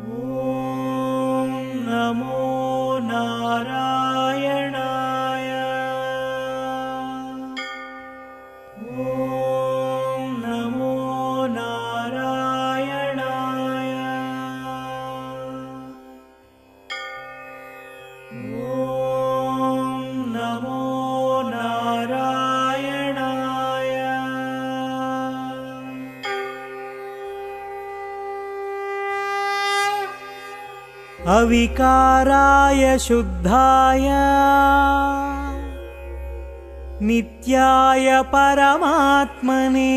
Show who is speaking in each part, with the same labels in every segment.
Speaker 1: ఓం నమో నారాయణాయ. ఓం నమో నారాయణాయ. ఓం నమో నారాయణాయ. అవికారాయ శుద్ధాయ నిత్యాయ పరమాత్మనే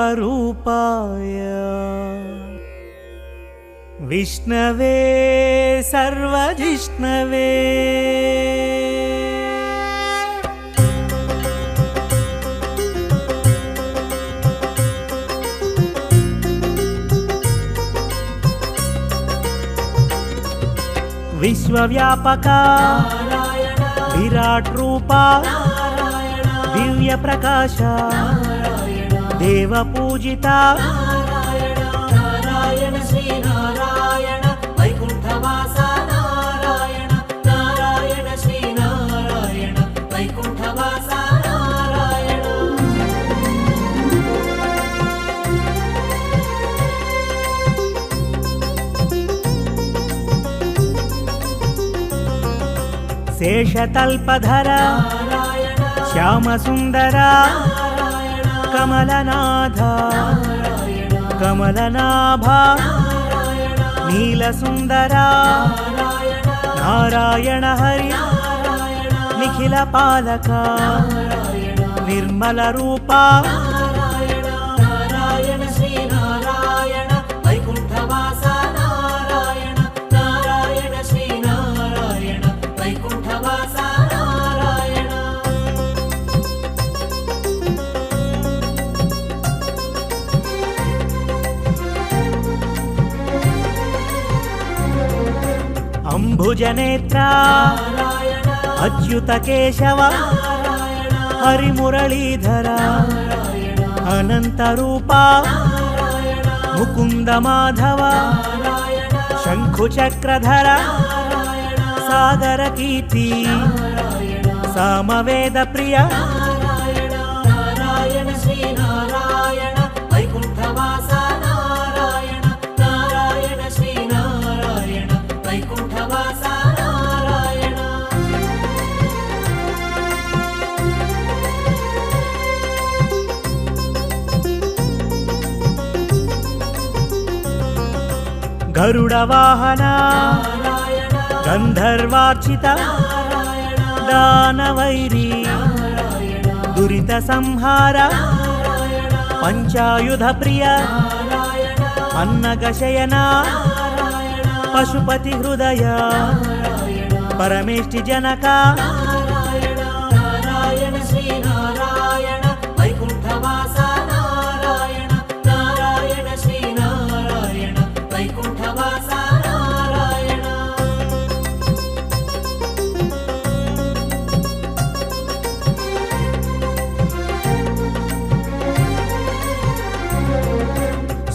Speaker 1: సదైకరూపరూపాయ విష్ణవే సర్వజిష్ణవే. విశ్వవ్యాపక విరాట్ రూపా దివ్య ప్రకాశ దేవ పూజిత నారాయణ శ్రీ నారాయణ వైకుంఠవాస నారాయణ నారాయణ శ్రీ నారాయణ వైకుంఠవాస నారాయణ. శేషతల్పధర శ్యామసుందర కమలనాథ కమలనాభ నీలసుందర నారాయణ హరి నిఖిల పాలక నిర్మల రూప నారాయణ శ్రీ నారాయణ వైకుంఠవాస నారాయణ నారాయణ శ్రీ నారాయణ వైకుంఠవాస నారాయణ. అంబుజనేత్ర అచ్యుత కేశవ హరిమురళీధర అనంత రూప ముకుంద మాధవ శంఖుచక్రధర సాగర కీర్తి సామవేద ప్రియ నారాయణ శ్రీ నారాయణ వైకుంఠవాస నారాయణ నారాయణ శ్రీ నారాయణ వైకుంఠవాస నారాయణ. గరుడ వాహన గంధర్వార్చిత దానవైరీ దురిత సంహార పంచాయుధ ప్రియ పన్నగశయన పశుపతి హృదయ పరమేష్టి జనక నారాయణ శ్రీ నారాయణ వైకుంఠవాస నారాయణ నారాయణ శ్రీ నారాయణ వైకుంఠవాస నారాయణ.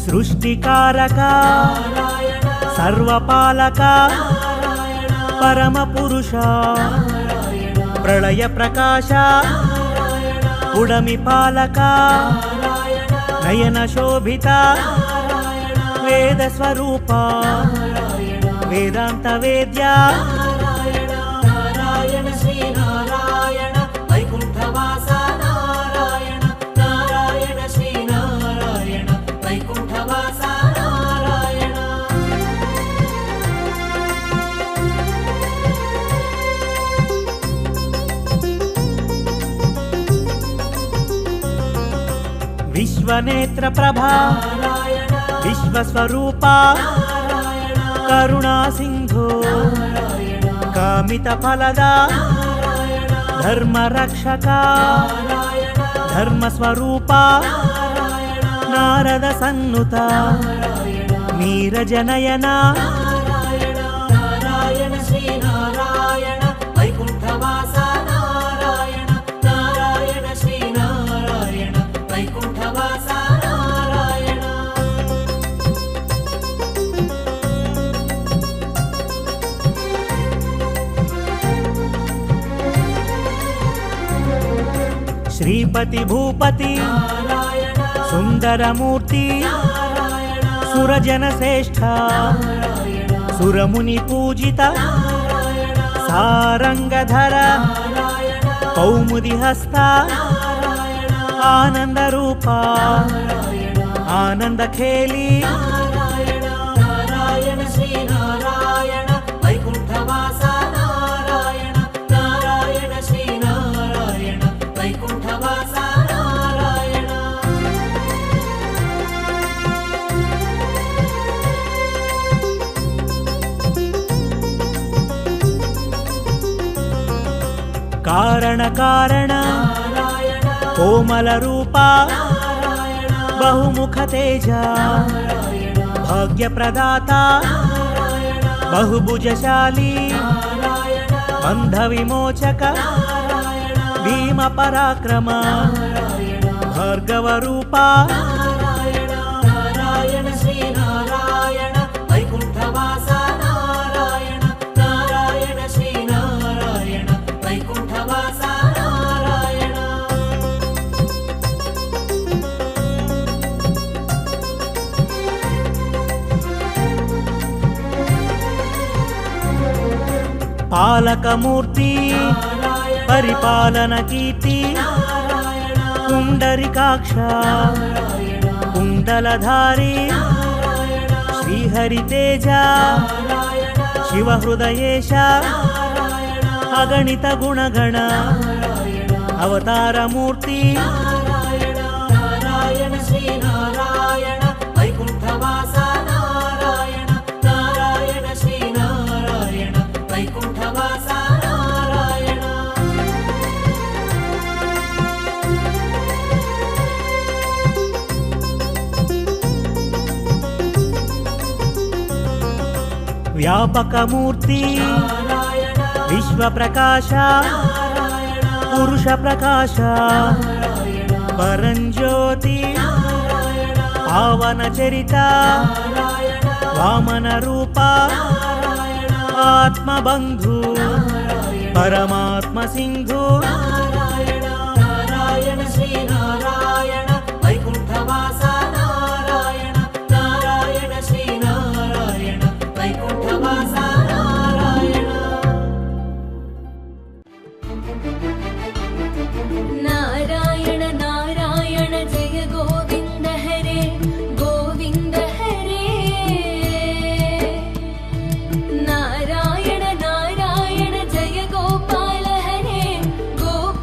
Speaker 1: సృష్టికారక సర్వపాలక పరమ పురుష ప్రళయ ప్రకాశ ఉడమి పాలక నయన శోభిత వేద స్వరూప వేదాంత వేద్య నారాయణ శ్రీ నారాయణ వైకుంఠవాస నారాయణ నారాయణ శ్రీ నారాయణ వైకుంఠవాస నారాయణ. విశ్వనేత్ర ప్రభా విశ్వస్వరూప కరుణా సింధు కామిత ఫలద ధర్మ రక్షక ధర్మస్వరూప నారద సన్నుత నీరజనయన నారాయణ శ్రీ నారాయణ వైకుంఠవాస నారాయణ నారాయణ శ్రీ నారాయణ వైకుంఠవాస శ్రీపతి భూపతి సుందరమూర్తి సురజన శ్రేష్ఠ సురముని పూజిత సారంగధర కౌముది హస్త ఆనంద రూప ఆనంద ఖేలి నారాయణ శ్రీ నారాయణ వైకుంఠవాస నారాయణ నారాయణ శ్రీ నారాయణ వైకుంఠవాస నారాయణ కారణ కారణ కోమల రూప बहुमुख तेज भाग्य प्रदाता बहुभुजशाली बंध विमोचक भीम पराक्रम भार्गव रूपा नारायण श्री नारायण वैकुंठवास नारायण नारायण श्री नारायण वैकुंठवास नारायण पालकमूर्ति परिपालन कीर्ति पुंडरीकाक्ष कुंडलधारी श्रीहरितेज शिवहृदयेश अगणित गुणगण अवतारमूर्ति नारायण श्री नारायण वैकुंठवास नारायण नारायण श्री नारायण वैकुंठवास नारायण व्यापक मूर्ति विश्व प्रकाश पुरुष प्रकाश परंज्योति पावन चरिता वामन रूपा आत्म बंधु परमात्म सिंधु नारायण श्री नारायण वैकुंठवास नारायण नारायण श्री नारायण वैकुंठवास नारायण
Speaker 2: नारायण नारायण जय गोविंद हरे गोविंद हरे नारायण नारायण जय गोपाल हरे गोपाल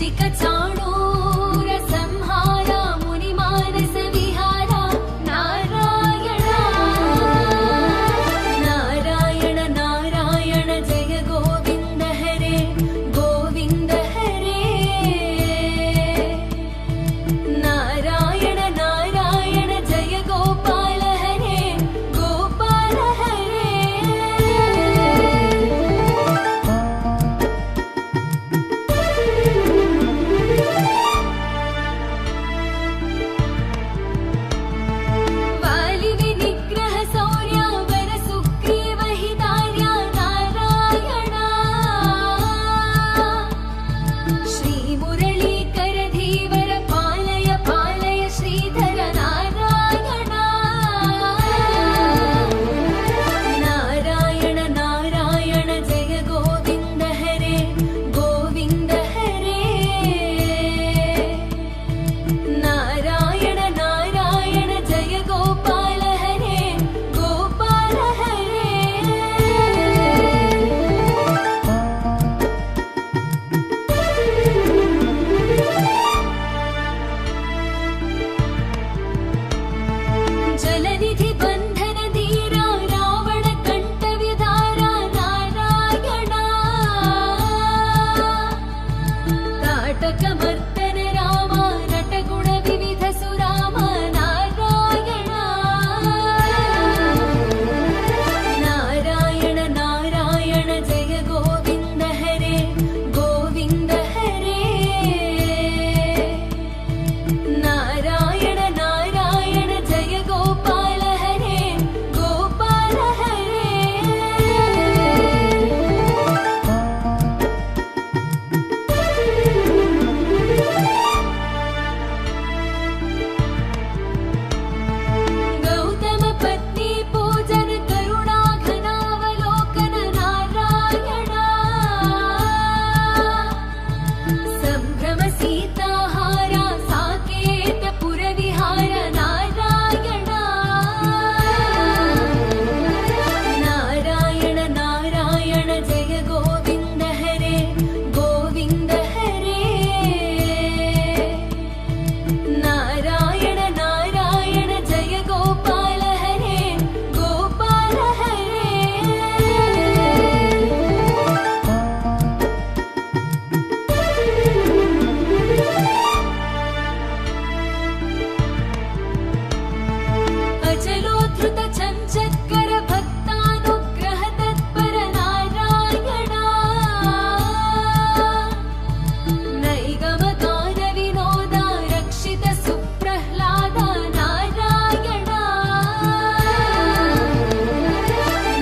Speaker 2: मूषिक चाणूर संहार मुनिमानस विहार नारायण नारायण नारायण जय गोविन्द हरे गोविन्द हरे नारायण नारायण जय गोपाल हरे गोपाल हरे वालिवि निग्रह सौर्य वर सुग्रीव हितार्य नारायण श्री मुरलीकर धीवर पालय पालय श्रीधर नारायण नारायण नारायण जय गोविन्द हरे गोविन्द हरे नारायण नारायण जय गोपाल हरे गोपाल हरे जलनिधि बन्धन धीरा रावण कंठ विधारा नारायण ताटक मर्दन राम नटगुण विविध सुराम नारायण नारायण नारायण जय गोविन्द हरे गोविन्द हरे नारायण नारायण जय गोपाल हरे गोपाल हरे गौतम पत्नी पूजन करुणा घनावलोकन नारायण संभ्रम सीताहारा साकेत पुरविहार नारायण नारायण नारायण जय गोविन्द हरे गोविन्द हरे नारायण नारायण जय गोपाल हरे गोपाल हरे अचलोद्धृत चञ्चत्कर भक्तानुग्रह तत्पर नारायण नैगमगान विनोद रक्षित सुप्रह्लाद नारायण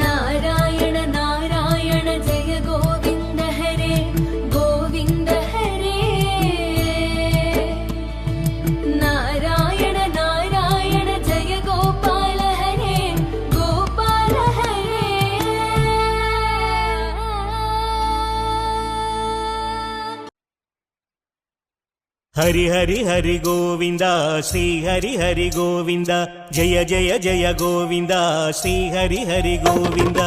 Speaker 2: नारायण नारायण जय गोविन्द हरे गोविन्द हरे नारायण नारायण जय गोपाल हरे गोपाल हरे
Speaker 3: हरि हरि हरि गोविन्द श्री हरि हरि गोविन्द जय जय जय गोविन्द श्री हरि हरि गोविन्द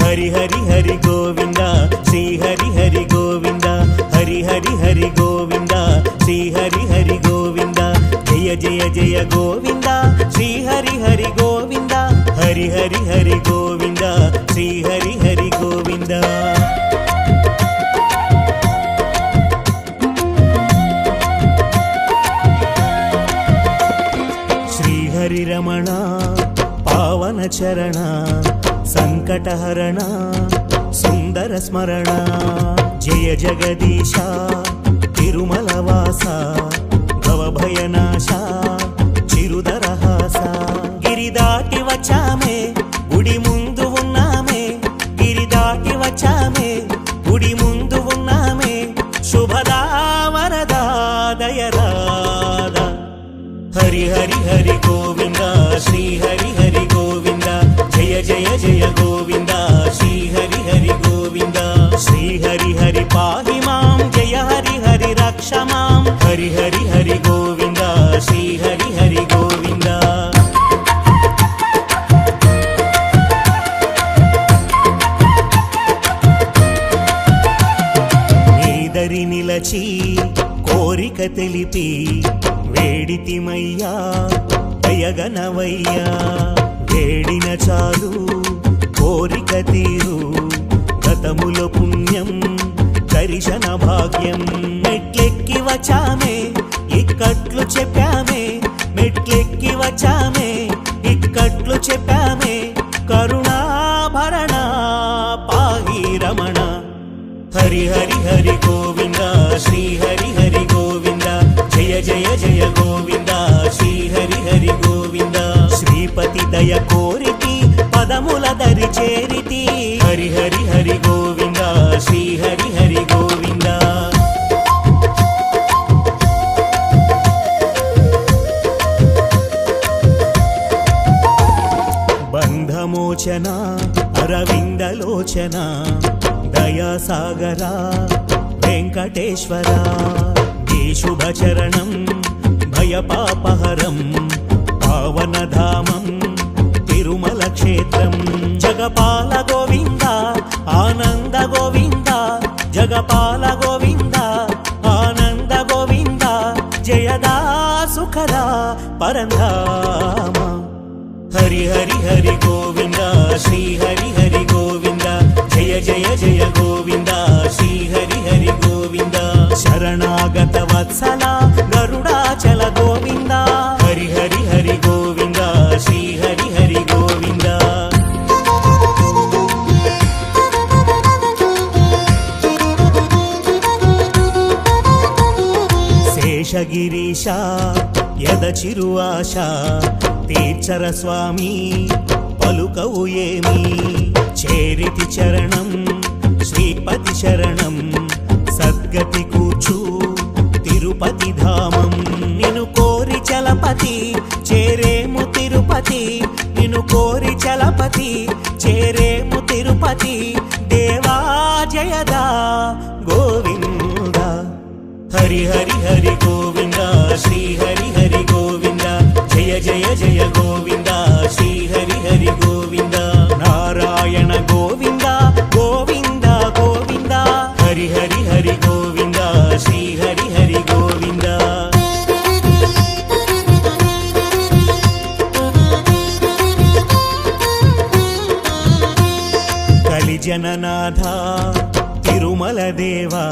Speaker 3: हरि हरि हरि गोविन्द श्री हरि हरि गोविन्द हरि हरि हरि गोविन्द श्री हरि हरि गोविन्द जय जय जय गोविन्द श्री हरि हरि गोविन्द हरि हरि हरि गोविन्द श्री हरि हरि गोविन्द हरिरमण पावन चरण संकटहरण सुंदर स्मरण जय जगदीश तिरुमलवास भवभयनाश चिरुदरहास गिरि दाटि वच्चामे गुडि मुंदु उन्नामे गिरि दाटि वच्चामे गुडि मुंदु उन्नामे शुभदा वरदा दयरादा हरि हरि हरि गोविन्द श्री हरि हरि गोविन्द जय जय जय गोविन्द श्री हरि हरि गोविन्द श्री हरि हरि पाहि मां जय हरि हरि रक्ष मां हरि हरि हरि गोविन्द श्री हरि हरि गोविन्द नीदरि निलची కోరిక తెలిపి వేడితిమయ్యా దయగనవయ్యా. వేడిన చాలు కోరిక తీరు గతముల పుణ్యం దర్శన భాగ్యం. మెట్లెక్కి వచ్చామే ఇక్కట్లు చెప్పామే, మెట్లెక్కి వచ్చామే ఇక్కట్లు చెప్పామే. కరుణాభరణ పాహి రమణ. హరి హరి హరి గోవింద శ్రీ హరి హరి గోవింద. జయ జయ జయ గోవింద శ్రీ హరి హరి గోవింద. శ్రీపతి దయ కోరితి పదముల దరి చేరితి. హరి హరి హరి గోవింద శ్రీ హరి హరి గోవింద. బంధమోచన అరవిందలోచన దయాసాగరా వెంకటేశ్వర. శుభచరణం భయపాపహరం పావనధామం తిరుమల క్షేత్రం. జగపాల గోవింద ఆనంద గోవింద, జగపాల గోవింద ఆనంద గోవింద. జయదా సుఖదా పరంధామ. హరి హరి హరి గోవింద శ్రీ హరి హరి గోవింద. జయ జయ జయ గోవింద శ్రీ హరి హరి గోవింద. శరణాగత వత్సల గరుడాచల గోవింద. హరి హరి హరి గోవింద శ్రీ హరి హరి గోవింద. శేషగిరీశ యదచిరు ఆశ తీర్చర స్వామి పలుకవు ఏమి. చేరితి చరణం శ్రీపతి శరణం సద్గతి కూర్చు తిరుపతి ధామం. నిను కోరి చలపతి చేరేము తిరుపతి, నిను కోరి చలపతి చేరేము తిరుపతి. దేవా జయదా గోవింద. హరి హరి హరి గోవింద శ్రీ హరి హరి గోవింద. జయ జయ జయ గోవింద శ్రీ హరి హరి గోవింద. నారాయణ గోవింద గోవింద గోవింద. హరి హరి హరి గోవింద శ్రీ హరి హరి గోవింద. కలిజననాథ తిరుమల దేవా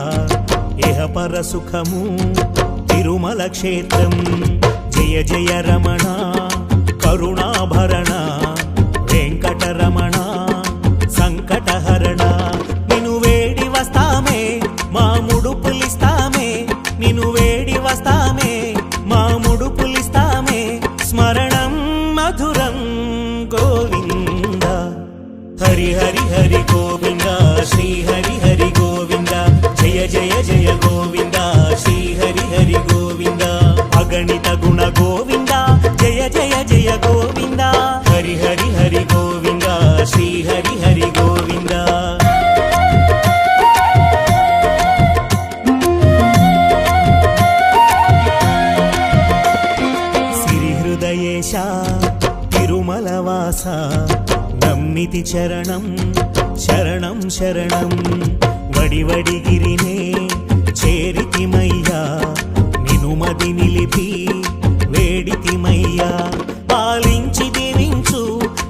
Speaker 3: ఇహ పర సుఖము తిరుమల క్షేత్రం. జయ జయ రమణ కరుణాభరణ వెంకటరమణ సంకటహరణ. నిను వేడి వస్తామే మా ముడుపులిస్తామే, నిను వేడి వస్తామే మా ముడుపులిస్తామే. స్మరణం మధురం గోవింద. హరి హరి హరి గోవింద శ్రీ హరి హరి గోవింద. జయ జయ జయ గోవింద శ్రీ హరి హరి గోవింద. అగణిత గుణ గోవింద జయ జయ జయ గోవింద. హరి హరి హరి గోవింద శ్రీ హరి హరి గోవింద. సిరి హృదయేశ తిరుమల వాస నమ్మితి చరణం శరణం శరణం. వడివడి గిరినే చేరితిమయ్యా నినుమది నిలిపి వేడితిమయ్యా. పాలించి దీవించు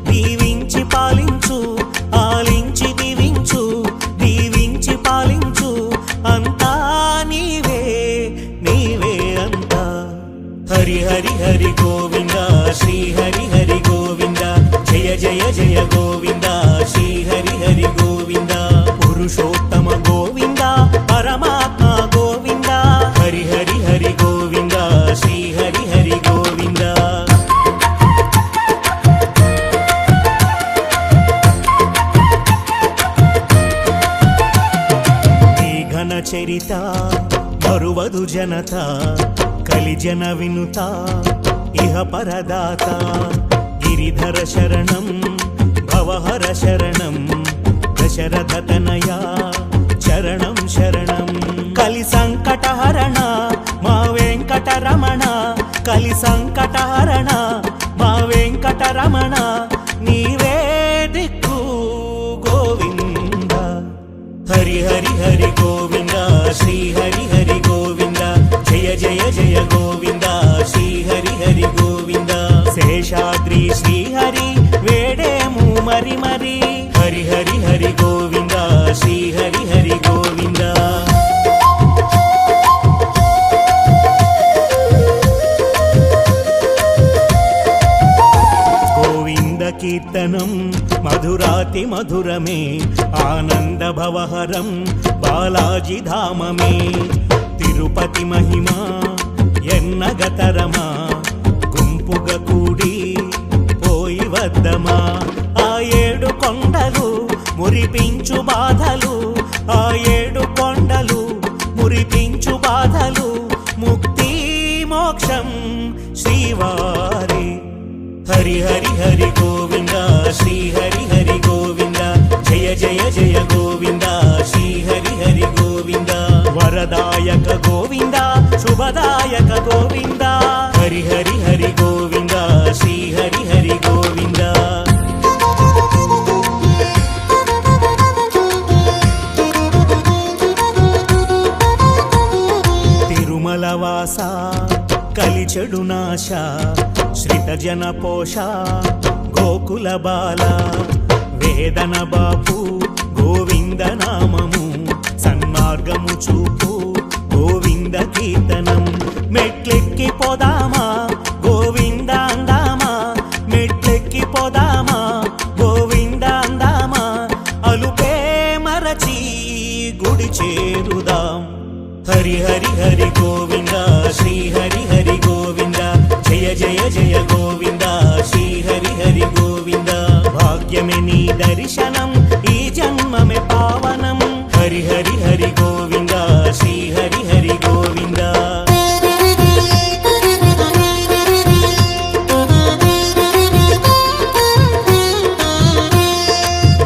Speaker 3: దీవించి పాలించు, ఆలించి దీవించు దీవించి పాలించు. అంతా నీవే నీవే అంతా. హరి హరి హరి గోవింద శ్రీ హరి హరి గోవింద. జయ జయ జయ గోవింద శ్రీ హరి హరి గోవింద. పురుషోత్తమ గోవింద పరమాత్మ గోవింద. హరి హరి హరి గోవింద శ్రీ హరి హరి గోవింద. ఈ ఘన చరిత మరువదు జనత కలిజన వినుత ఇహ పరదాత. గిరిధర శరణం భవహర శరణం దశరథ తనయా శరణం శరణం. కలి సంకటహరణ మా వెంకటరమణ, కలి సంకటహరణ మా వెంకటరమణ. నీవే దిక్కు గోవింద. హరి హరి హరి గోవింద శ్రీ హరి హరి గోవింద. మది మధురమే ఆనంద భవహరం బాలాజీ ధామమే తిరుపతి మహిమా ఎన్నగతరమా గుంపుగా కూడి పోయి వద్దమా ఆ ఏడు కొండలు మురిపించు బాధలు ఆ ఏడు కొండలు మురిపించు బాధలు ముక్తి మోక్షం శ్రీవారి హరి హరి హరి గోవింద శ్రీ హరి హరి గోవింద జయ జయ జయ గోవింద శ్రీ హరి హరి గోవింద వరదాయక గోవింద శుభదాయక గోవింద హరి హరి హరి గోవింద శ్రీ హరి హరి గోవింద తిరుమలవాస కలిచెడు నాశ శ్రిత జన పోష గోకుల బాల వేదన బాపు గోవింద నామము సన్మార్గము చూపు గోవింద కీర్తనం మెట్లెక్కి పోదామా గోవింద అందామా మెట్లెక్కి పోదామా గోవింద అందామా అలుపే మరచి గుడి చేరుదాం హరి హరి హరి గోవింద శ్రీ హరి హరి గోవింద జయ జయ జయ గోవింద శ్రీ హరి హరి గోవింద భాగ్యమే నీ దర్శనం ఈ జన్మమే పావనం హరి హరి హరి గోవింద శ్రీ హరి హరి గోవింద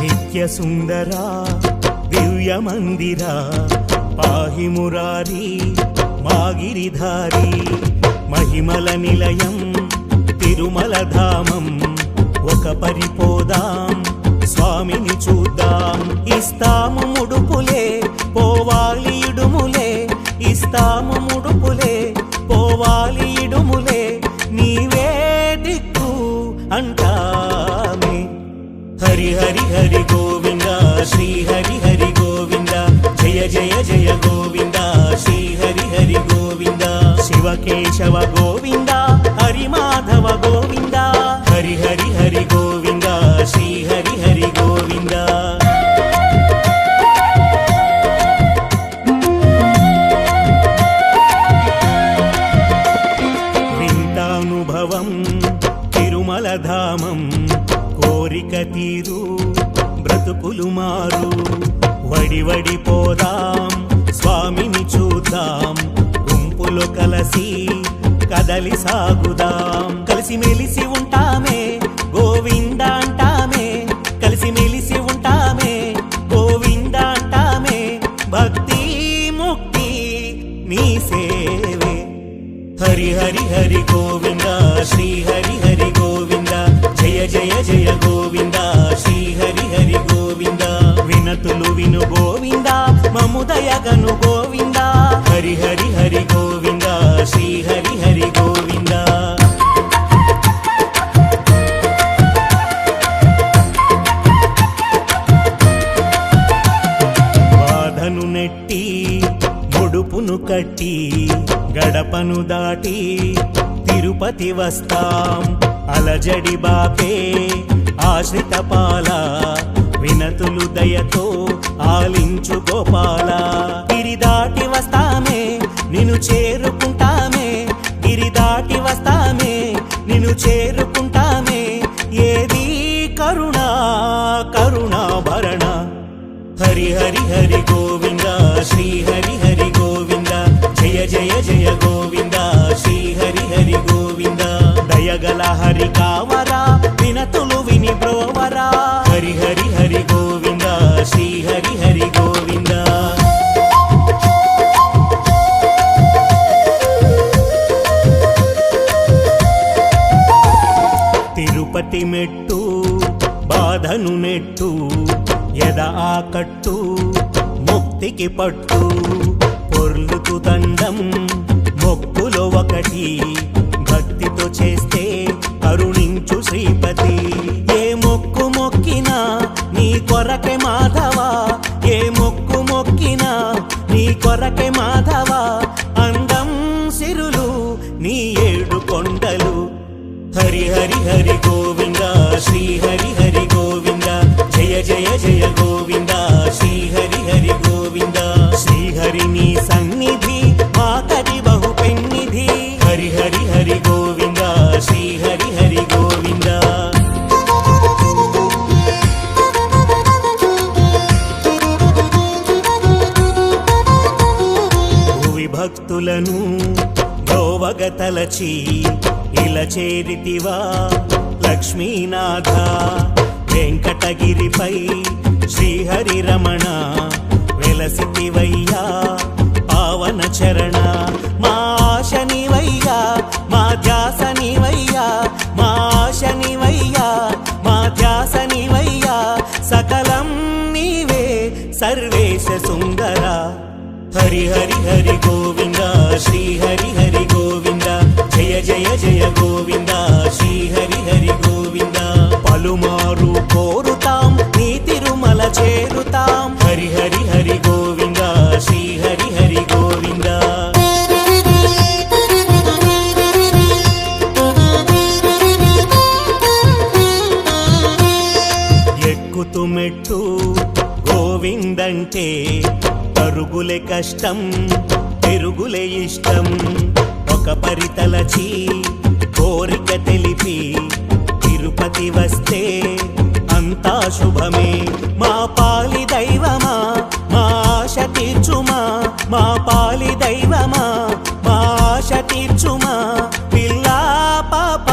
Speaker 3: నిత్య సుందర దివ్య మందిర పాహి మురారి మాగిరిధారి మహిమల నిలయం తిరుమల ధామం ఒక పరిపోదాం స్వామిని చూద్దాం ఇస్తాము ముడుపులే పోవాలి ఇడుములే ఇస్తాము ముడుపులే పోవాలి ఇడుములే నీవే దిక్కు అంటామే హరి హరి హరి గోవింద శ్రీ హరి హరి గోవింద జయ జయ జయ గోవింద శ్రీ హరి హరి గోవింద శివకేశవ గోవింద హరి మాధవ గోవింద హరి హరి హరి గోవింద శ్రీ హరి హరి గోవింద వింతానుభవం తిరుమల ధామం కోరిక తీరు బ్రతుకులు మారు వడి వడి పోదాం స్వామిని చూద్దాం గుంపులో కలసి కదలి సాగుదాం కలిసి మెలిసి ఉంటామే గోవింద అంటామే కలిసి మెలిసి ఉంటామే గోవింద అంటామే భక్తి ముక్తి నీ సేవే హరి హరి హరి గోవింద శ్రీ హరి హరి గోవింద జయ జయ జయ గోవింద శ్రీ హరి హరి గోవింద వినతులు విను గోవింద మముదయగను గోవింద హరి హరి హరి గోవింద శ్రీ హరి హరి గోవింద బాధను నెట్టి ముడుపును కట్టి గడపను దాటి తిరుపతి వస్తాం అలజడి బాపే ఆశ్రిత పాల వినతులు దయతో ఆలించు గోపాల గిరి దాటి వస్తామే నిన్ను చేరుకుంటామే గిరి దాటి వస్తామే నిన్ను చేరుకుంటామే ఏది కరుణా కరుణాభరణ హరి హరి హరి గోవింద శ్రీ హరి హరి గోవింద జయ జయ జయ గోవింద శ్రీ హరి హరి గోవింద దయగల హరి కావరా వినతులు విని బ్రోవరా హరి హరి హరి గోవింద శ్రీ హరి హరి గోవింద తిరుపతి మెట్టు బాధను నెట్టు ఎద ఆకట్టు ముక్తికి పట్టు పొర్లుతు దండం మొక్కులో ఒకటి భక్తితో చేస్తే కరుణించు శ్రీపతి ఏ మొక్కు మొక్కినా నీ కొరకే మాధవా ఏ మొక్కు మొక్కినా నీ కొరకే మాధవా అందం సిరులు నీ ఏడు కొండలు హరి హరి హరి గోవింద శ్రీ హరి హరి గోవింద జయ జయ జయ గోవింద శ్రీ హరి హరి గోవింద శ్రీహరి నీ సన్నిధి మాకది బహు పెన్నిధి హరి హరి హరి గోవింద శ్రీ హరి హరి గోవింద భువి భక్తులను బ్రోవగతలచి ఇలా చేరితివా లక్ష్మీనాథ వెంకటగిరిపై శ్రీహరి రమణ వెలసితివయ్యా పావన చరణ మా ఆశనివయ్యా మా ధ్యాసనివయ్యా మా ఆశనివయ్యా మా ధ్యాసనివయ్యా సకలం నీవే సర్వేశ సుందర హరి హరి హరి గోవింద శ్రీ హరి హరి గోవింద జయ జయ జయ గోవింద శ్రీ హరి హరి గోవింద పలుమారు కోరుతాం నీ తిరుమల చేరుతాం హరి హరి హరి గోవింద శ్రీ హరి హరి గోవింద ఎక్కుతు మెట్టు గోవిందంటే పరుగులే కష్టం పెరుగులే ఇష్టం ఒక పరితలచి కోరిక తెలిపి తిరుపతి వస్తే అంతా శుభమే మా పాలి దైవమా మా ఆశ తీర్చుమా మా పాలి దైవమా మా ఆశ తీర్చుమా పిల్లా పాప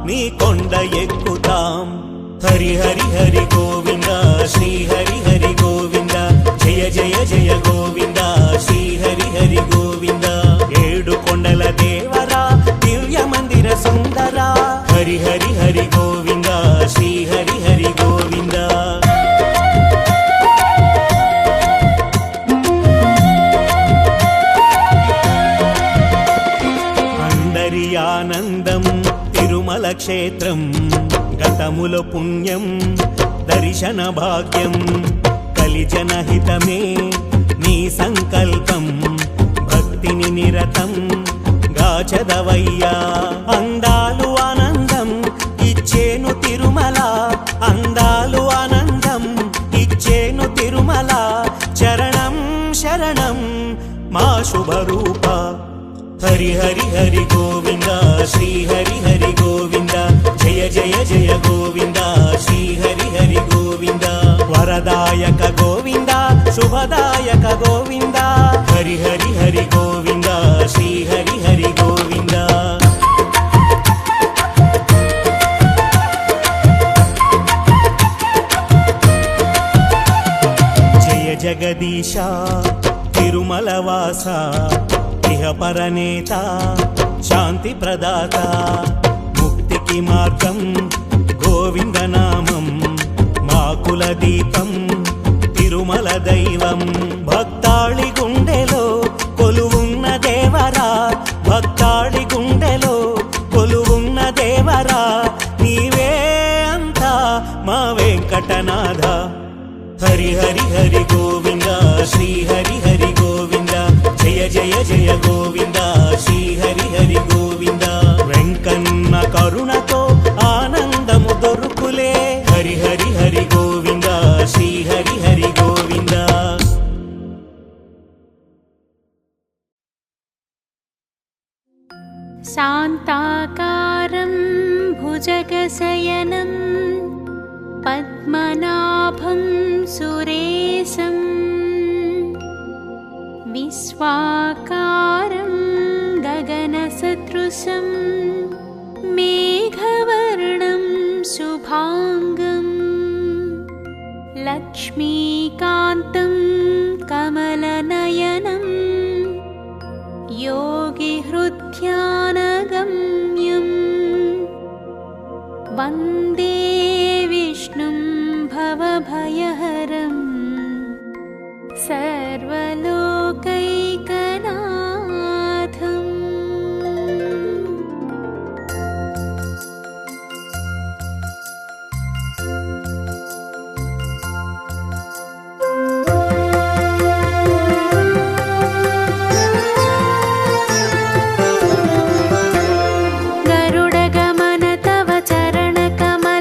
Speaker 3: నీ కొండ ఎక్కుతాం హరి హరి హరి గోవింద శ్రీ హరి హరి గోవింద జయ జయ జయ గోవింద శ్రీ హరి హరి గోవింద ఏడు కొండల దేవరా దివ్య మందిర సుందర హరి హరి హరి గోవింద శ్రీ హరి హరి గోవింద అందరి ఆనందం తిరుమల క్షేత్రం గతముల పుణ్యం దర్శన భాగ్యం కలిజనహితమే నీ సంకల్పం భక్తిని నిరతం గాచదవయ్యా అందాలు ఆనందం ఇచ్చేను తిరుమల అందాలు ఆనందం ఇచ్చేను తిరుమల చరణం శరణం మా శుభరూప హరి హరి హరి గోవింద శ్రీ హరి హరి గోవింద జయ జయ జయ గోవింద శ్రీ హరి హరి గోవింద వరదాయక గోవింద శుభదాయక గోవింద హరి హరి హరి గోవింద శ్రీ హరి హరి గోవింద జయ జగదీశ తిరుమల వాస ఇహపరనేత శాంతి ప్రదాత ముక్తికి మార్గం గోవింద నామం మా కుల దీపం తిరుమల దైవం భక్తాళి గుండెలో కొలువున్న దేవరా భక్తాళి గుండెలో కొలువున్న దేవరా నీవే అంతా మా వెంకటనాథ హరి హరి హరి గోవింద శ్రీ హరి హరి గోవింద జయ జయ జయ గోవింద శ్రీ హరి హరి గోవింద వెంకన్న కరుణతో ఆనందము దొరుకులే హరి హరి హరి గోవింద శ్రీ హరి హరి గోవింద
Speaker 2: शान्ताकारं भुजगशयनं पद्मनाभं सुरेशं विश्वाकारं गगनसदृशं मेघवर्णं शुभाङ्गं लक्ष्मीकान्तं कमलनयनं योगिहृद्ध्यानगम्यं वन्दे विष्णुं भवभयहरं सर्वलोकैकनाथम् गरुडगमन तव चरणकमल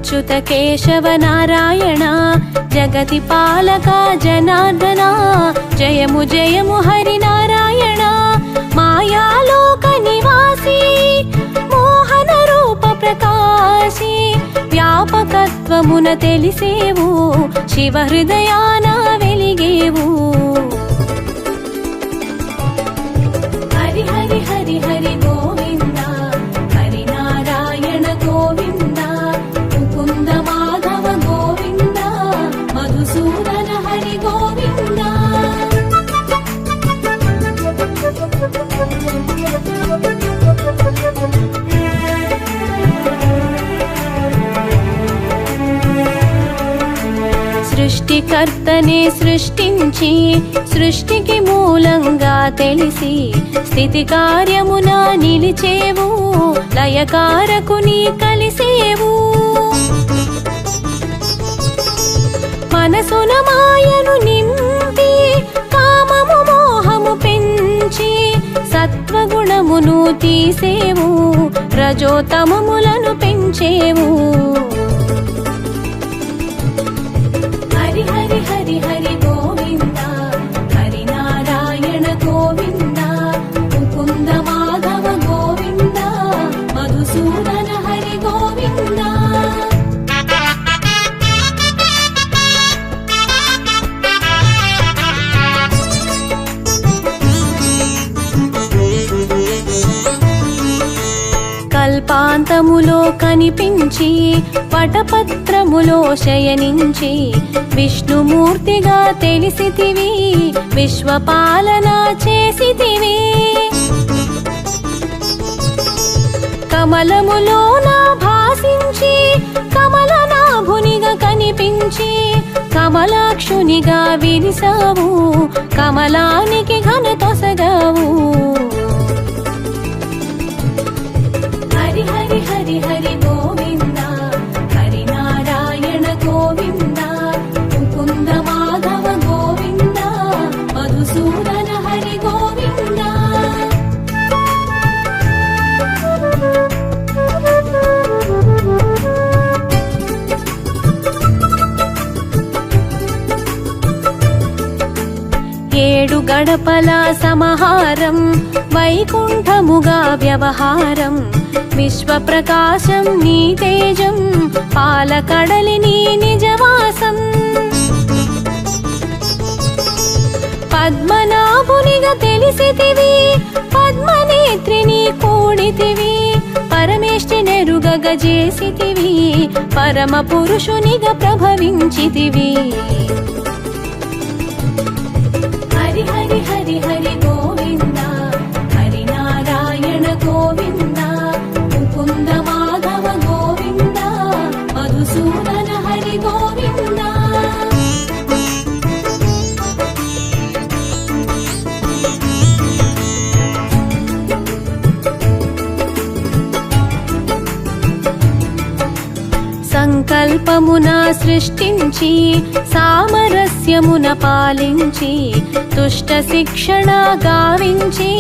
Speaker 2: అచ్యుత కేశవ నారాయణ జగతి పాలక జనార్దన జయము జయము హరి నారాయణ మాయాలోక నివాసి మోహన రూప ప్రకాశి వ్యాపకత్వమున తెలిసేవు శివ హృదయాన వెలిగేవు హరి హరి హరి హరి గోవింద హరి నారాయణ గోవింద ముకుంద మాధవ గోవింద మధుసూదన హరి గోవింద సృష్టికర్తనే సృష్టించి సృష్టికి మూలంగా తెలిసి స్థితి కార్యమున నిలిచేవు లయకారకుని కలిసేవు మనసున మాయను నింపి కామము మోహము పెంచి సత్వగుణమును తీసేవు రజోతమములను పెంచేవు హరి హరి హరి హరి గోవింద హరి నారాయణ గోవింద ముకుంద మాధవ గోవింద మధుసూదన హరి గోవింద కల్పాంతములో కనిపించి పటపత్రములో శయనించి విష్ణుమూర్తిగా తెలిసితివి విశ్వపాలన చేసితివి కమలములోన భాసించి కమలనాభునిగా కనిపించి కమలాక్షునిగా విరిసావు కమలానికి ఘన తొసగావు హరి హరి హరి హరి గోవింద హరి నారాయణ గోవింద ముకుంద మాధవ గోవింద మధుసూదన హరి గోవింద ఏడు గడపల సమహారం వైకుంఠముగా వ్యవహారం విశ్వప్రకాశం నీ తేజం పాలకడలి నీ నిజవాసం పద్మనాభునిగా తెలిసితివి పద్మనేత్రిని కూడితివి పరమేష్టి నెరుగగ చేసితివి పరమ పురుషునిగా ప్రభవించితివి హరి హరి హరి హరి గోవింద హరి నారాయణ గోవింద ముకుంద మాధవ గోవింద మధుసూదన హరి గోవింద సంకల్పమున సృష్టించి సామరస్యమున పాలించి దుష్ట శిక్షణ గావించి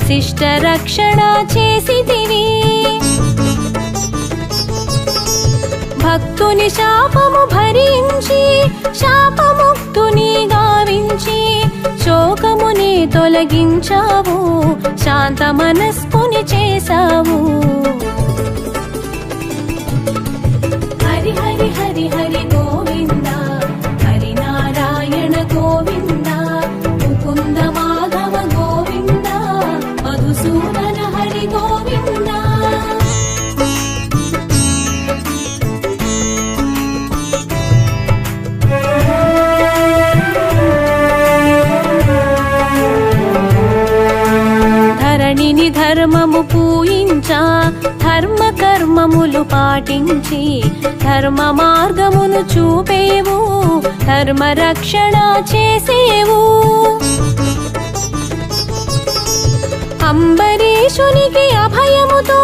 Speaker 2: శిష్ట రక్షణ చేసితివి భక్తుని శాపము భరించి శాపముక్తుని గావించి శోకముని తొలగించావు శాంత మనస్కుని చేసావు హరి హరి హరి హరి గోవింద హరి నారాయణ గోవింద ముకుంద మాధవ గోవింద మధుసూదన హరి గోవింద ధరణిని ధర్మము పూయించా ధర్మ కర్మములు పాటించి ధర్మ మార్గమును చూపేవు ధర్మ రక్షణ చేసేవు అంబరీషునికి అభయముతో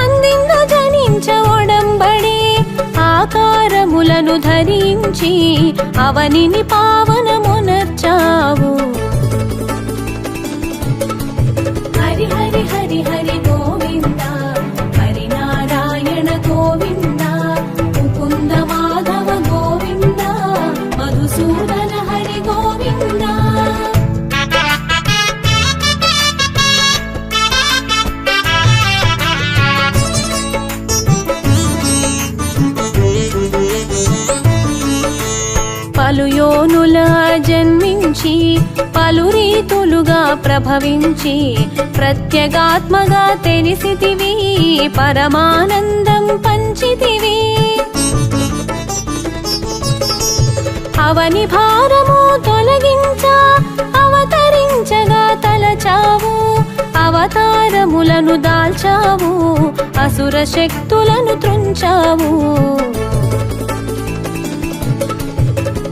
Speaker 2: అందిందు జనించ ఒడంబడి ఆకారములను ధరించి అవనిని పావనమునర్చావు హరి హరి హరి హరి గోవింద హరి నారాయణ గోవింద ముకుంద పలు యోనుల జన్మించి పలు రీతులుగా ప్రభవించి ప్రత్యేగాత్మగా తెలిసితివి పరమానందం పంచితివి అవని భారము తొలగించ అవతరించగా తలచావు అవతారములను దాల్చావు అసుర శక్తులను త్రుంచావు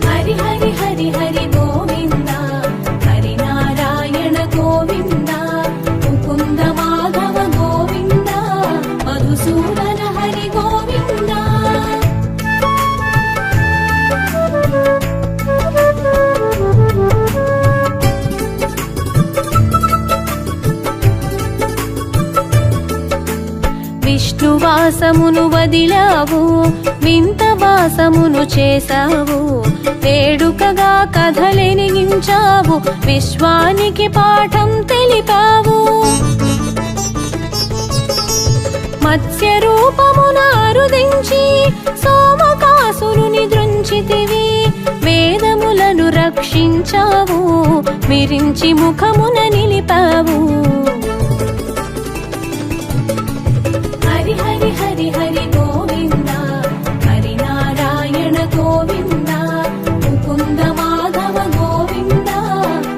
Speaker 2: హరి హరి హరి హరి గోవింద హరి నారాయణ గోవింద ముకుంద మాధవ గోవింద మధుసూదన హరి గోవింద విష్ణువాసమును వదిలావు వింత వాసమును చేశావు వేడుకగా కథలెనిగించావు విశ్వానికి పాఠం తెలిపావు మత్స్య రూపమున అరుదించి సోమకాసురుని దృంచితివి వేదములను రక్షించావు మిరించి ముఖమున నిలిపావు హరి హరి హరి హరి గోవింద హరి నారాయణ గోవింద ముకుంద మాధవ గోవింద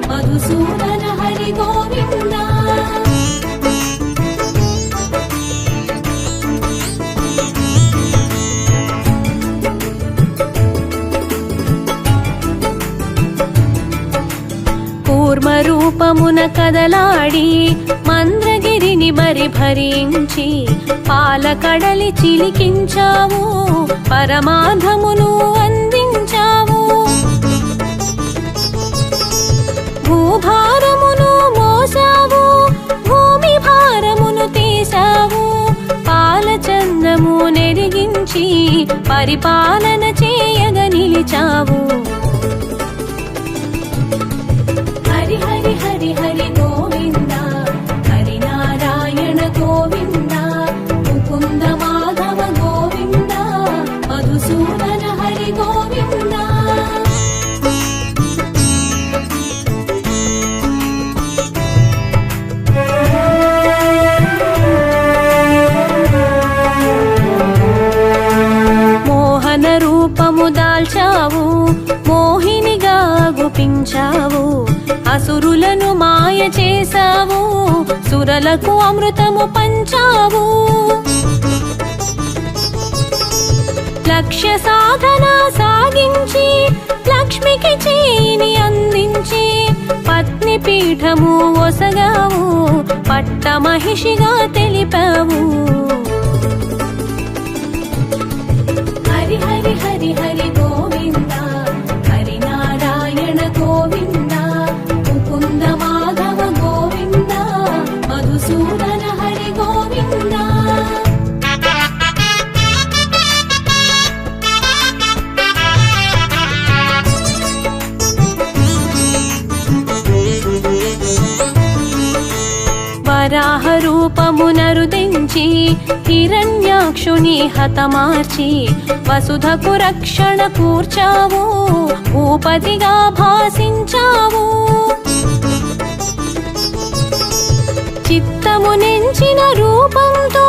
Speaker 2: మధుసూదన హరి గోవింద కూర్మ రూపమున కదలాడి మంద్రగిరిని మరి భరించి పాలకడలి చిలికించావు పరమాధమును అందించావు భూభారమును మోసావు భూమి భారమును తీసావు పాలచందము నెరిగించి పరిపాలన చేయగ నిలిచావు హరి హరి హరి హరి గోవింద హరి నారాయణ గోవింద ముకుంద మాధవ గోవింద మధుసూదన హరి గోవింద మోహన రూపము దాల్చావు మోహినిగా గుపించావు అసురులను మాయ చేశావు సురలకు అమృతము పంచావు లక్ష్య సాధన సాగించి లక్ష్మికి చేయిని అందించి పత్ని పీఠము ఒసగావు పట్ట మహిషిగా తెలిపావు హరి హరి హరి హరి గోవింద హరి నారాయణ గోవింద ముకుంద మాధవ గోవింద మధుసూదన హరి గోవింద వరాహ రూపమునరుదించి హిరణ్యాక్షుని హతమార్చి వసుధకు రక్షణ కూర్చావు భూపతిగా భాసించావు చిత్తము నెంచిన రూపంతో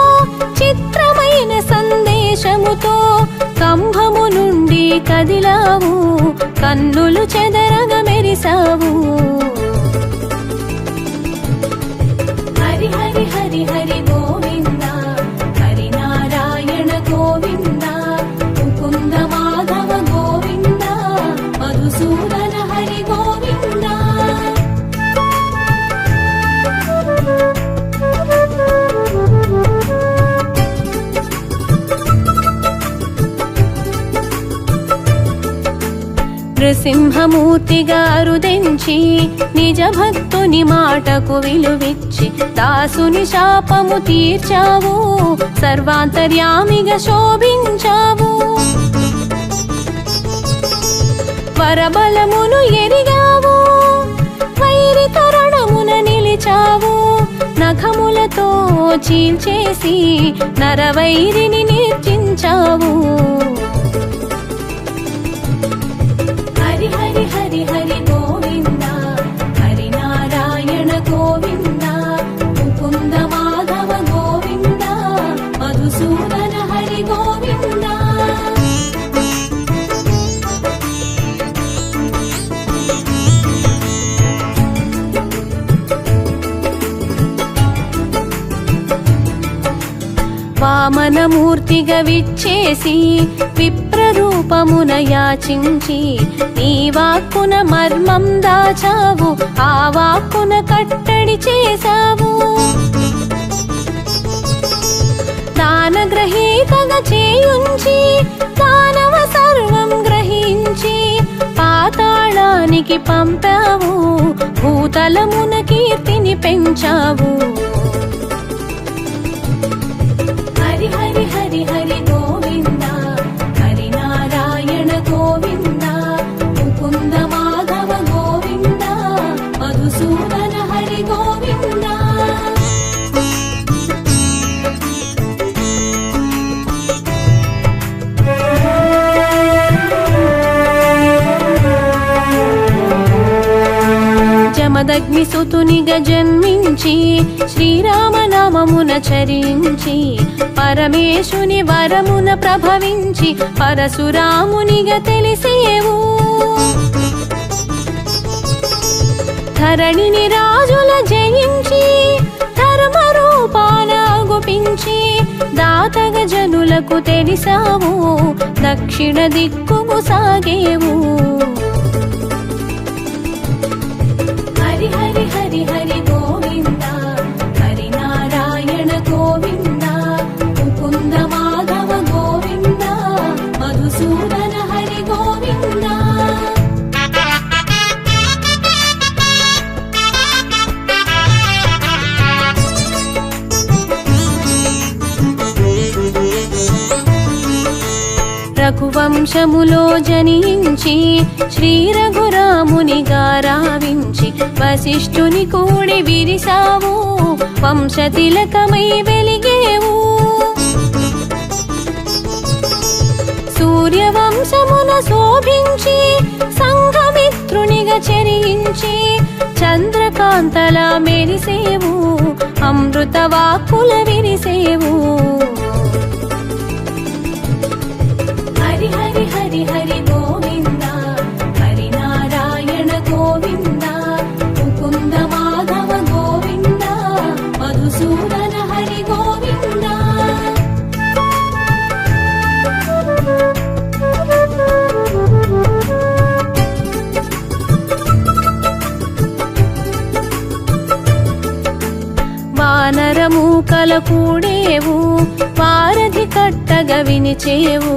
Speaker 2: చిత్రమైన సందేశముతో కంభము నుండి కదిలావు కన్నులు చెదరగ మెరిసావు హరి హరి హరి హరి గోవింద హరి నారాయణ గోవింద ముకుంద మాధవ గోవింద మధుసూదన హరి గోవింద నృసింహమూర్తిగా రుదించి నిజ భక్తుని మాటకు విలువిచ్చి దాసుని శాపము తీర్చావు సర్వాంతర్యామిగా శోభించావు వరబలమును ఎరిగావు వైరి తరుణమున నిలిచావు నఖములతో చీల్చేసి నరవైరిని నిర్జించావు వామనమూర్తిగా విచ్చేసి విప్రరూపమున యాచించి నీ వాక్కున మర్మం దాచావు, ఆ వాక్కున కట్టడి చేశావు. దానగ్రహీతగా చేయుంచి దానవ సర్వం గ్రహించి పాతాళానికి పంపావు, భూతలమున కీర్తిని పెంచావు. హరి హరి హరి హరి గోవింద, హరి నారాయణ గోవింద, ముకుంద మాధవ గోవింద, మధుసూదన హరి గోవింద. జమదగ్ని సుతునిగా జన్మించి శ్రీరామనామమున చరించి పరమేశుని వరమున ప్రభవించి పరశురామునిగా తెలిసేవు. ధరణిని రాజుల జయించి ధర్మ రూపాన గుపించి దాతగా జనులకు తెలిసావు, దక్షిణ దిక్కుకు సాగేవు. హరి హరి హరి హరి గోవింద, హరి నారాయణ గోవింద, ముకుంద మాధవ గోవింద, మధుసూదన హరి గోవింద. రఘువంశములో జనించి శ్రీ రఘురామునిగా రావించి వశిష్ఠుని కూడి విరిసావు, వంశతిలకమై వెలిగేవు. సూర్యవంశమున శోభించి సంఘమిత్రునిగా చరించి చంద్రకాంతలా మెరిసేవు, అమృత వాక్కుల విరిసేవు. హరి హరి హరి హరి గోవింద, హరి నారాయణ గోవింద, ముకుంద మాధవ గోవింద, మధుసూదన హరి గోవింద. వానరమూకల కూడేవు, వారధి కట్టగా వినిచేవు,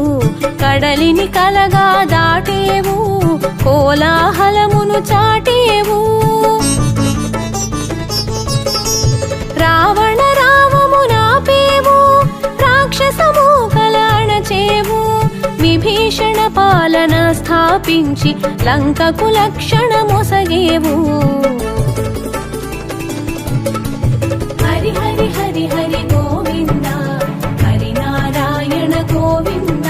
Speaker 2: కడలిని కలగా దాటేవు, కోలాహలమును చాటేవు. రావణ రావమునాపేవు, రాక్షసమూకల అణచేవు, విభీషణ పాలన స్థాపించి లంకకు లక్షణ మొసగేవు. హరి హరి హరి హరి గోవింద, హరి నారాయణ గోవింద,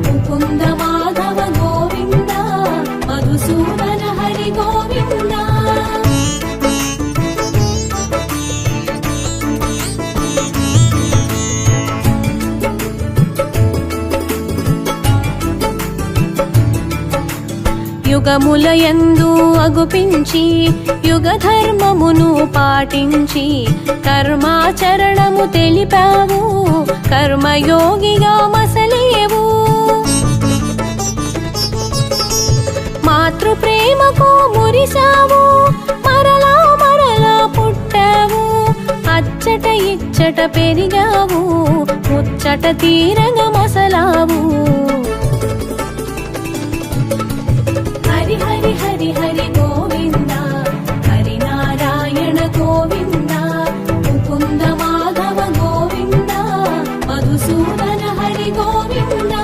Speaker 2: ముకుంద మాధవ గోవింద, మధుసూదన హరి గోవింద. యుగములయందు అగుపించి యుగ ధర్మమును పాటించి కర్మాచరణము తెలిపావు, కర్మయోగిగా మసలేవు. మాతృ ప్రేమకు మురిసావు, మరలా మరలా పుట్టావు, అచ్చట ఇచ్చట పెరిగావు, ముచ్చట తీరగా మసలావు. హరి హరి హరి హరి గోవింద, హరి నారాయణ గోవింద, ముకుంద మాధవ గోవింద, మధుసూదన హరి గోవింద.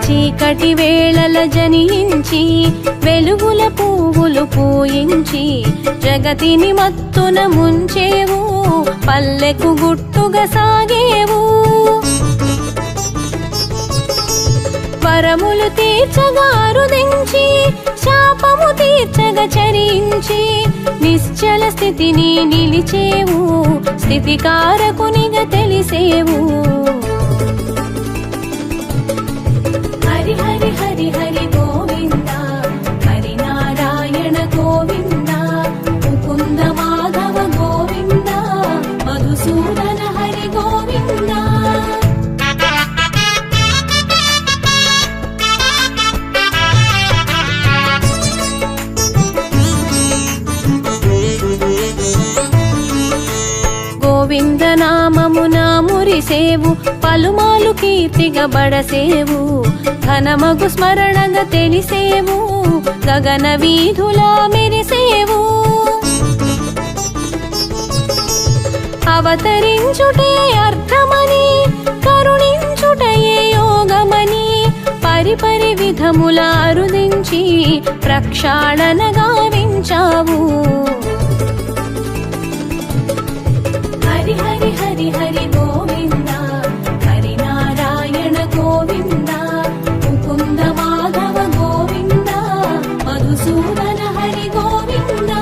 Speaker 2: చీకటి వేళల జనించి వెలుగుల పువ్వులు పూయించి జగతిని మత్తున ముంచేవు, పల్లెకు గుట్టుగా సాగేవు. వరములు తీర్చగా అరుదించి శాపము తీర్చగా చరించి నిశ్చల స్థితిని నిలిచేవు, స్థితికారకునిగా తెలిసేవు. హరి హరి హరి గోవింద హరి నారాయణ గోవింద ముకుంద మాధవ గోవింద మధుసూదన హరి గోవింద గోవింద నామమున మురిసేవు పలుమాలు కీర్తిగా బడసేవు ఘనమగు స్మరణగా తెలిసేవు గగన వీధులా మెరిసేవు అవతరించుటే అర్థమని కరుణించుటయే యోగమని పరిపరి విధముల అరుదించి ప్రక్షాళన గావించావు హరి హరి హరి హరి గోవింద హరి నారాయణ గోవింద ముకుంద మాధవ గోవింద మధుసూదన హరి గోవింద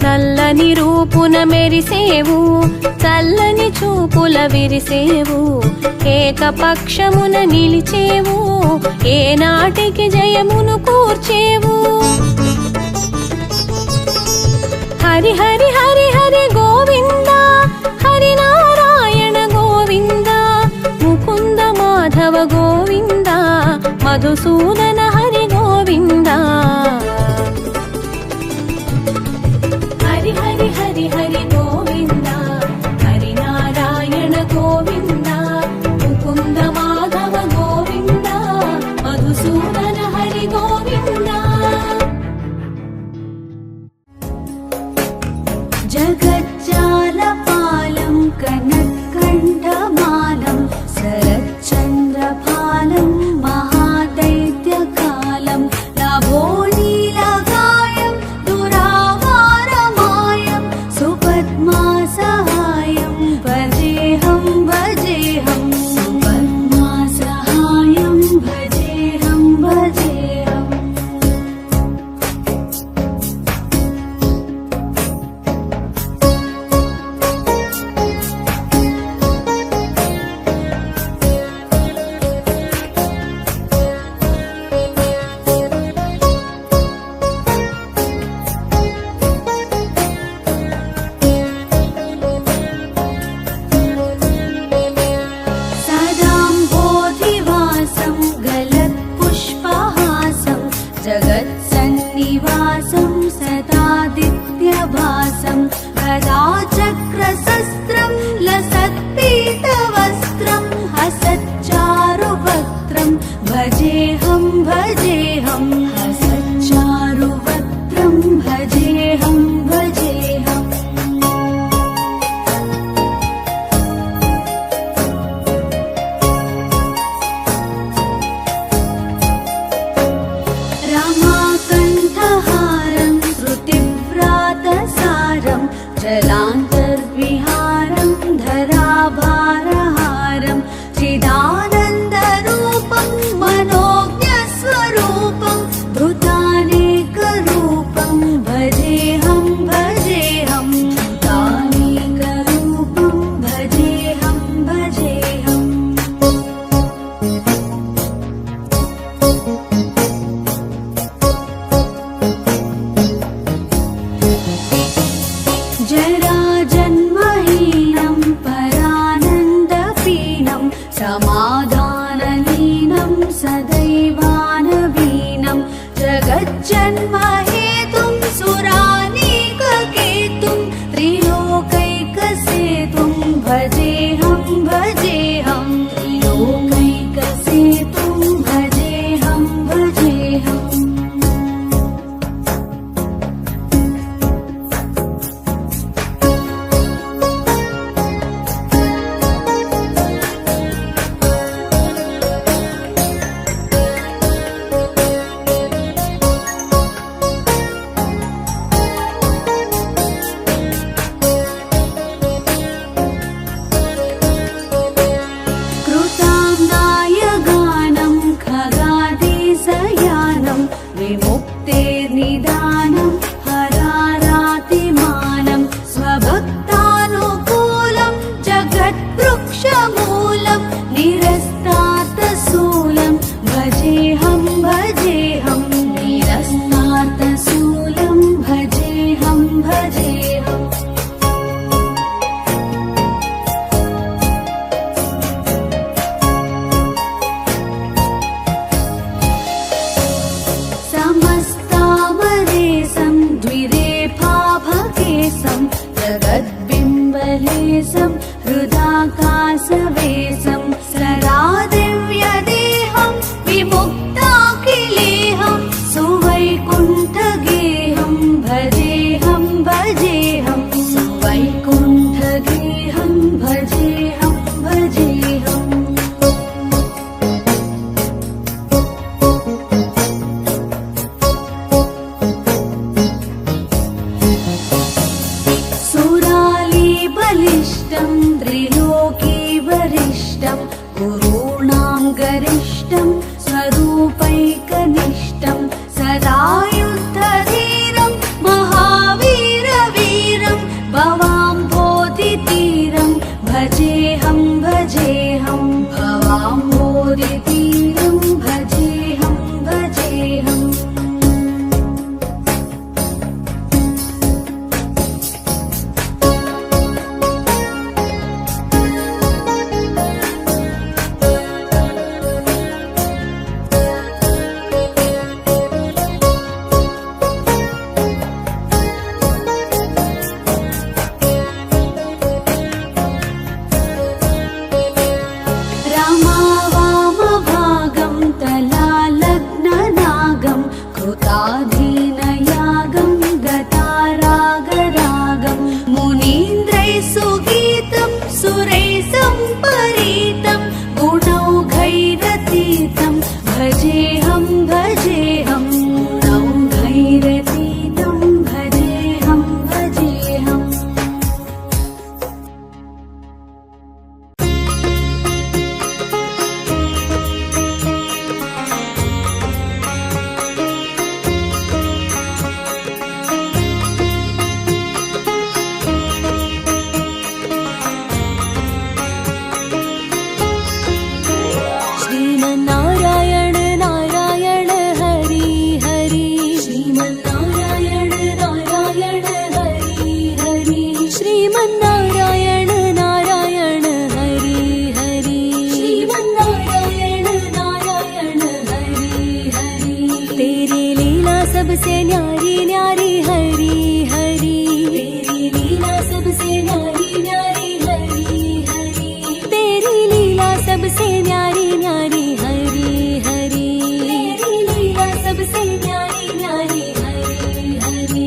Speaker 2: నల్లని రూపున మెరిసేవు చల్లని చూపుల విరిసేవు ఏకపక్షమున నిలిచేవు ఏనాటికి జయమును కూర్చేవు హరి హరి హరి హరి గోవింద హరి నారాయణ గోవింద ముకుంద మాధవ గోవింద మధుసూదన హరి గోవింద హరి హరి హరి హరి గోవింద హరి నారాయణ గోవింద ముకుంద మాధవ గోవింద మధుసూదన హరి గోవింద
Speaker 4: జగజ్జాలపాలం కనత్కంఠమాలం శరచ్చంద్రపాలం మహాదైత్యకాలం నభోనీలగాయం దురావారమాయం సుపద్మాసహాయం భజేహం భజేహం సుపద్మాసహాయం భజేహం భజేహం सदाम्बोधिवासं गलत्पुष्पहासं जगत्सन्निवासं सदादित्यभासं गदाचक्रशस्त्रं लसत्पीतवस्त्रं हसच्चारुवक्त्रं भजेऽहं भजेऽहं हसच्चारुवक्त्रं भजेऽहं भजेऽहम् रमाकण्ठहारं श्रुतिव्रातसारं जलान्तर्विहारं लेसं हृदाकाशवेशं सदा दिव्यदेहं विमुक्ताखिलेहं सुवैकुण्ठगेहं भजेऽहं भजेऽहं सुवैकुण्ठगेहं भजेऽहं भजेऽहम् बलिष्ठं त्रिलोकी वरिष्ठं गुरूणां गरिष्ठं स्वरूपैकनिष्ठं सदा युद्धधीरं महावीरवीरं भवां बोधितीरं भजेऽहं भजेऽहं भवां बोधितीरं भजेऽहं भजेऽहम् कृताधीनयागं गतारागरागं मुनीन्द्रैः सुगीतं सुरैः सम्परीतं गुणौघैरतीतं भजेऽहं भजेऽहं गुणौघैरतीतं भजेऽहं भजेऽहम्
Speaker 2: श्रीमन्नारायण नारायण हरि हरि श्रीमन्नारायण नारायण हरि हरि श्रीमन्नारायण नारायण हरि हरि श्रीमन्नारायण नारायण हरि हरि तेरी लीला सबसे न्यारी न्यारी हरि हरि तेरी लीला सबसे न्यारी न्यारी हरि हरि तेरी लीला सबसे न्यारी न्यारी हरि हरि तेरी लीला सबसे न्यारी न्यारी हरि हरि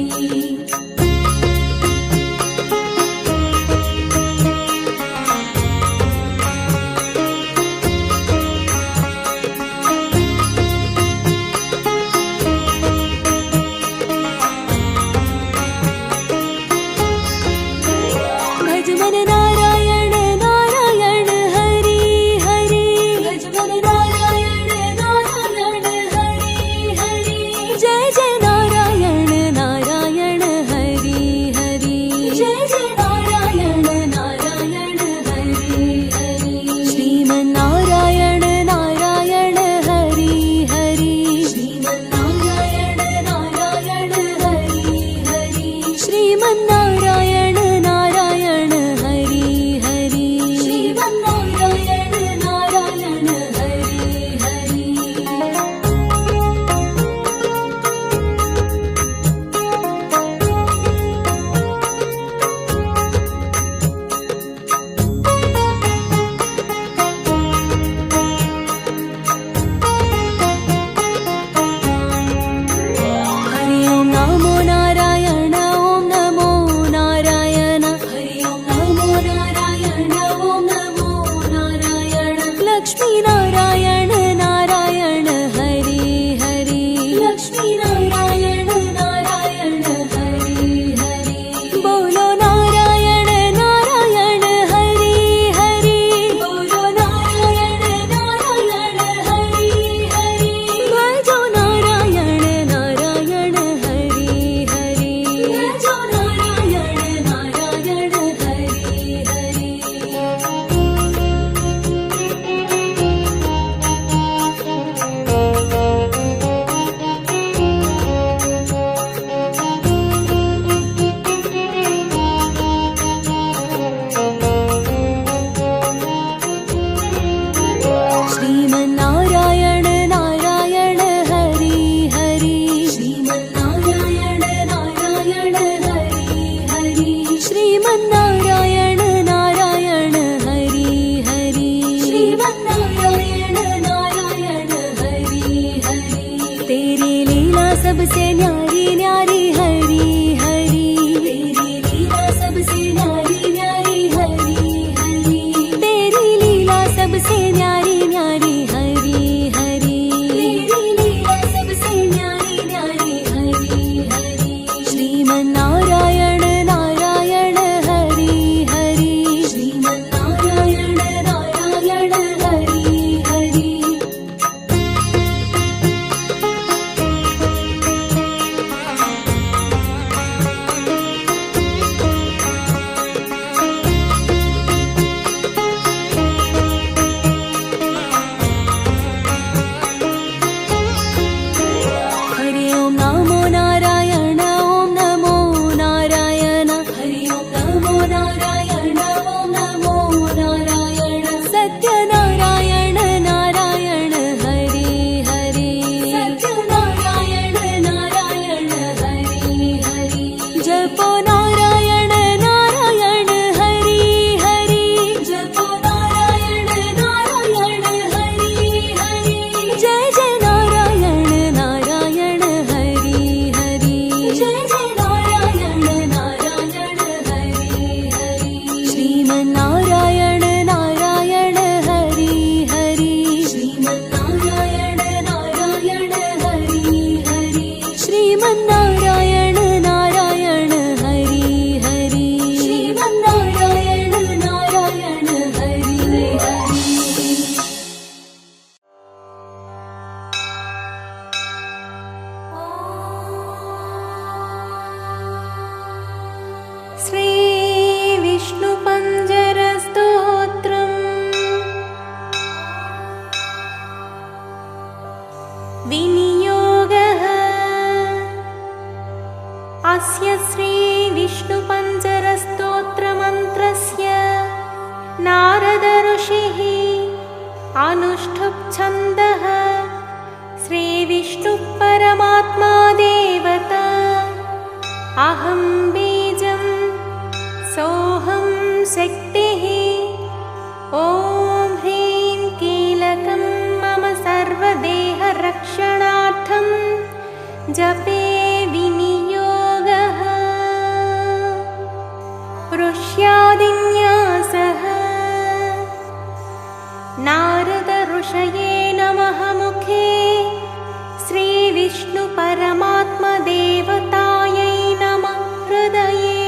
Speaker 2: भज मन नारायण नारायण हरि हरि भज मन नारायण नारायण हरि हरि जय जय नारायण नारायण हरि हरि जय जय नारायण नारायण हरि हरि श्रीमन्नारायण नारायण हरि हरि श्रीमन्नारायण नारायण हरि हरि श्रीमन्नारायण नारायण हरि श्रीमन्नारायण नारायण हरि हरि श्रीमन्नारायण नारायण हरि हरि श्रीमन्नारायण नारायण हरि हरि श्रीमन्नारायण नारायण हरि हरि
Speaker 4: श्री विष्णुपञ्जरस्तोत्रम् विनियोगः अस्य श्री विष्णुपञ्जरस्तोत्रमन्त्रस्य नारद ऋषिः अनुष्ठुप् छन्दः श्री विष्णुः परमात्मा देवता अहं बीजं सोऽहं शक्तिः ॐ ह्रीं कीलकं मम सर्वदेहरक्षणार्थं जपे विनियोगः ऋष्यादिन्यासः नारद ऋषये नमः मुखे श्रीविष्णुपरमात्मदेवतायै नमः हृदये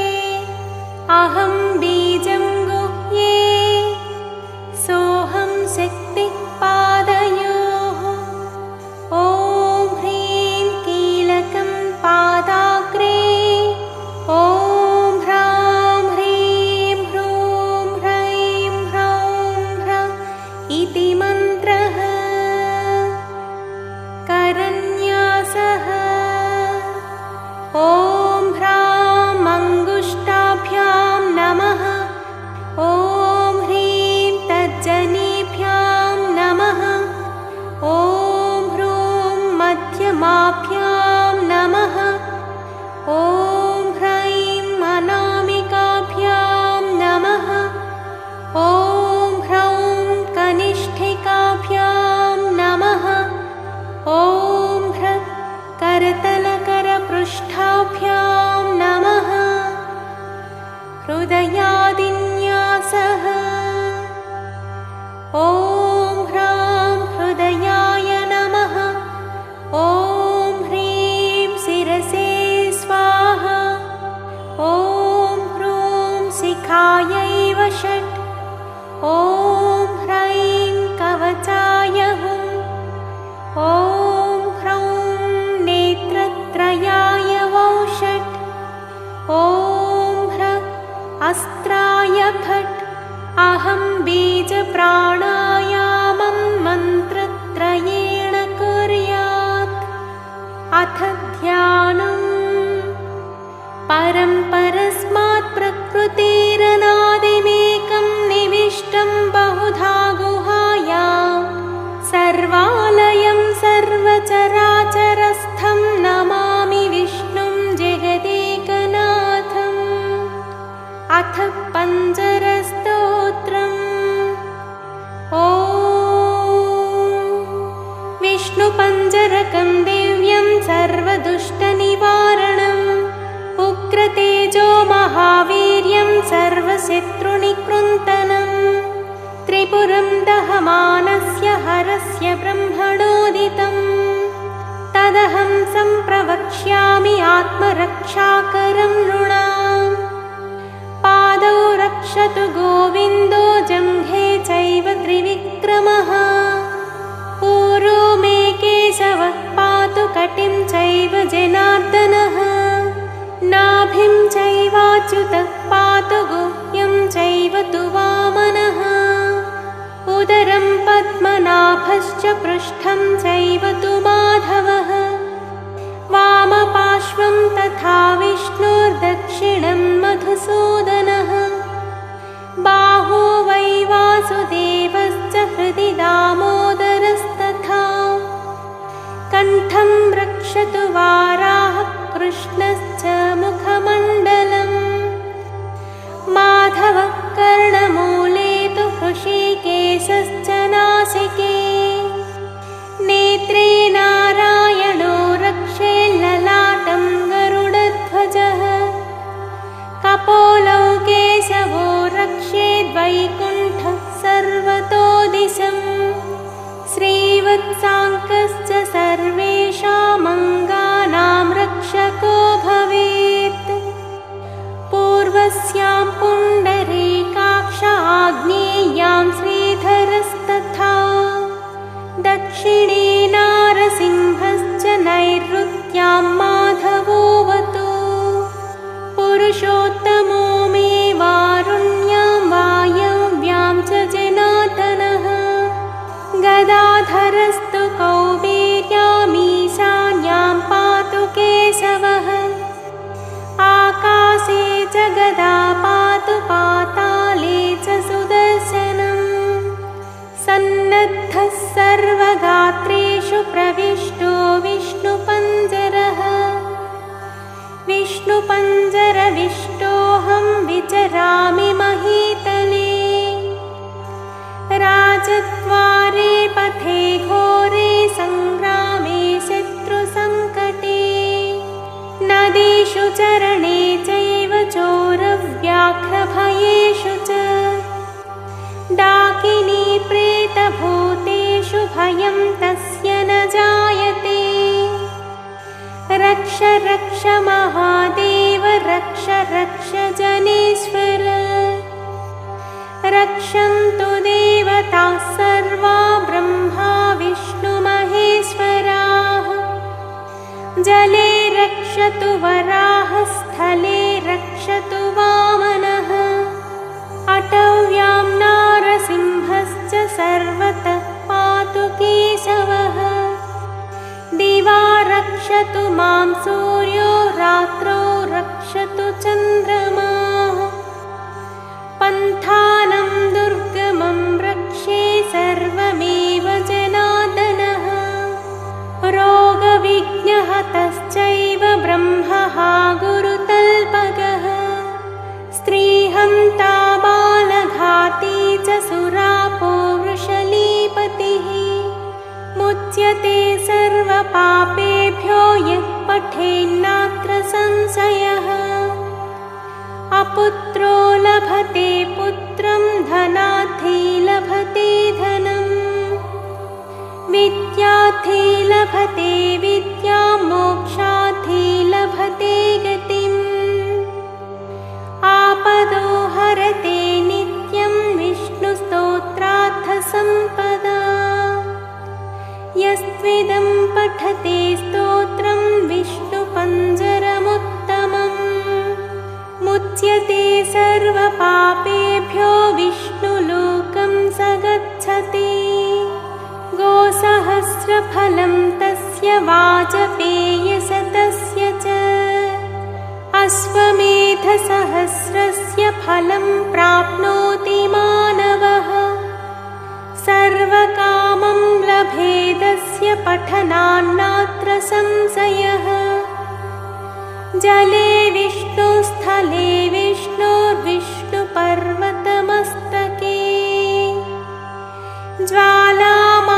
Speaker 4: अहं बीजं गुह्ये सोऽहं शक्तिः पादयोः ॐ ह्रीं कीलकं पादाग्रे ॐ ह्रां ह्रीं ह्रूं ह्रैं ह्रौं ह्र इति मन्त्रः करन्यासः ॐ ह्रां अङ्गुष्ठाभ्यां नमः ॐ ह्रीं तर्जनीभ्यां नमः ॐ ह्रूं मध्यमाभ्यां नमः ॐ ह्रैं अनामिकाभ्यां नमः ॐ ह्रौं कनिष्ठिकाभ्यां नमः ॐ ह्र करतलकरपृष्ठाभ्यां नमः हृदयादिन्यासः ॐ ह्रां हृदयाय नमः ॐ ह्रीं शिरसे स्वाहा ॐ ह्रूं शिखायै वषट् ॐ ह्रैं कवचाय हुम् ॐ ह्रौं नेत्रत्रयाय वौषट् ॐ ह्र अस्त्राय फट् अहं बीजप्राणायामं मन्त्रत्रयेण कुर्यात् अथ ध्यानम् परं परस्मात् प्रकृतेरनादिमेकं निविष्टं बहुधा गुहायां सर्वालयं सर्वचराचरस्थं नमामि विष्णुं जगदेकनाथम् अथ पञ्जरस्तोत्रम् ॐ विष्णुपञ्जरकं दिव्यं सर्वदुष्टनिवारणम् उग्रतेजो महावीर्यं सर्वशत्रुनिकृन्तनम् त्रिपुरं दहमानस्य हरस्य ब्रह्मणोदितम् तदहं सम्प्रवक्ष्यामि आत्मरक्षाकरं नृणाम् पादौ रक्षतु गोविन्दो जङ्घे चैव त्रिविक्रमः पूरो मे केशवः पातु कटिं चैव जनार्दनः नाभिं चैवाच्युतः पातु गुह्यं चैव तु वामनः उदरं पद्मनाभश्च पृष्ठं चैव तु माधवः वामपार्श्वं तथा विष्णुर्दक्षिणं मधुसूदनः बाहो वै वासुदेवश्च हृदि दामोदरस्तथा कण्ठं रक्षतु वाराः कृष्णश्च मुखमण्डलम् माधवः कर्णमूले तु हृषीकेशश्च नासिके नेत्रे नारायणो रक्षे ललाटं गरुडध्वजः कपोलौ केशवो रक्षे वैकुण्ठः सर्वतो दिशम् श्रीवत्साङ्कश्च सर्वेषामङ्गानां रक्षको भवेत् पूर्वस्यां पुण्डरीकाक्ष आग्नेयां श्रीधरस्तथा दक्षिणे नारसिंहश्च नैऋत्यां माधवोऽवतु पुरुषोत्तमो मे वारुण्यां वायव्यां च जनार्दनः गदाधरस्तु कौबेर्यामीशान्यां पातु केशवः आकाशे च गदा पातु पाताले च सुदर्शनम् सन्नद्धः सर्वगात्रेषु प्रविष्टो विष्णुपञ्जरः विष्णुपञ्जरविष्टोऽहं विचरामि महीतले राजद्वारे पथे घोरे सङ्ग्रामे शत्रुसङ्कटे नदीषु चरणे चैव चोरव्याघ्रभयेषु च डाकिनी प्रेतभूतेषु भयं तस्य न जायते रक्ष रक्ष महादेव रक्ष रक्ष जनेश्वर रक्षन्तु देवताः सर्वा ब्रह्मा विष्णु महेश्वराः जले रक्षतु वराहः स्थले रक्षतु वामनः अटव्यां नारसिंहश्च सर्वतः पातु केशवः दिवा रक्षतु मां सूर्यो रात्रौ रक्षतु चन्द्रमाः पन्थानं दुर्गमं रक्षे सर्वमेव जनार्दनः रोगविघ्नहतश्चैव ब्रह्मः गुरुतल्पगः स्त्रीहन्ता बालघाती च सुरापो वृषलीपतिः मुच्यते सर्वपापेभ्यो यः पठेन्नात्र संशयः अपुत्रो लभते पुत्रं धनार्थी लभते धनम् विद्यार्थी लभते विद्यां मोक्षार्थी लभते गतिम् आपदो हरते नित्यं विष्णुस्तोत्रार्थसम्पदा यस्त्विदं पठते स्तोत्रं विष्णुपञ्जरमुत्तमम् मुच्यते सर्वपापेभ्यो विष्णुलोकं स गच्छति गोसहस्रफलं तस्य वाजपेयशतस्य च अश्वमेधसहस्रस्य फलं प्राप्नोति मानवः सर्वकामं लभेदस्य पठनान्नात्र संशयः जले विष्णु स्थले विष्णुर्विष्णुपर्वतमस्तके ज्वालामालाकुले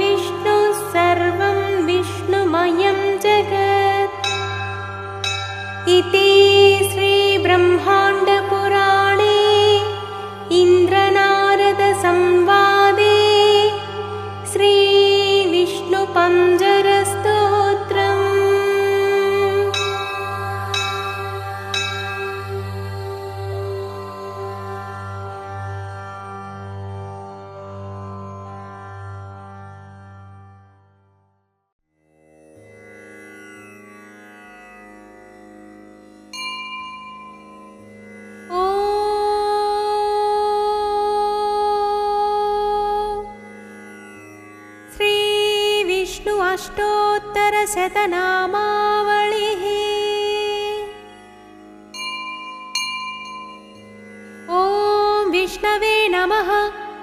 Speaker 4: विष्णुः सर्वं विष्णुमयं जगत् इति श्रीब्रह्माण्डपुराणे इन्द्रनारदसंवादे श्रीविष्णुपञ्जरस्तोत्रम्। अष्टोत्तरशतनामावलिः। ॐ विष्णवे नमः।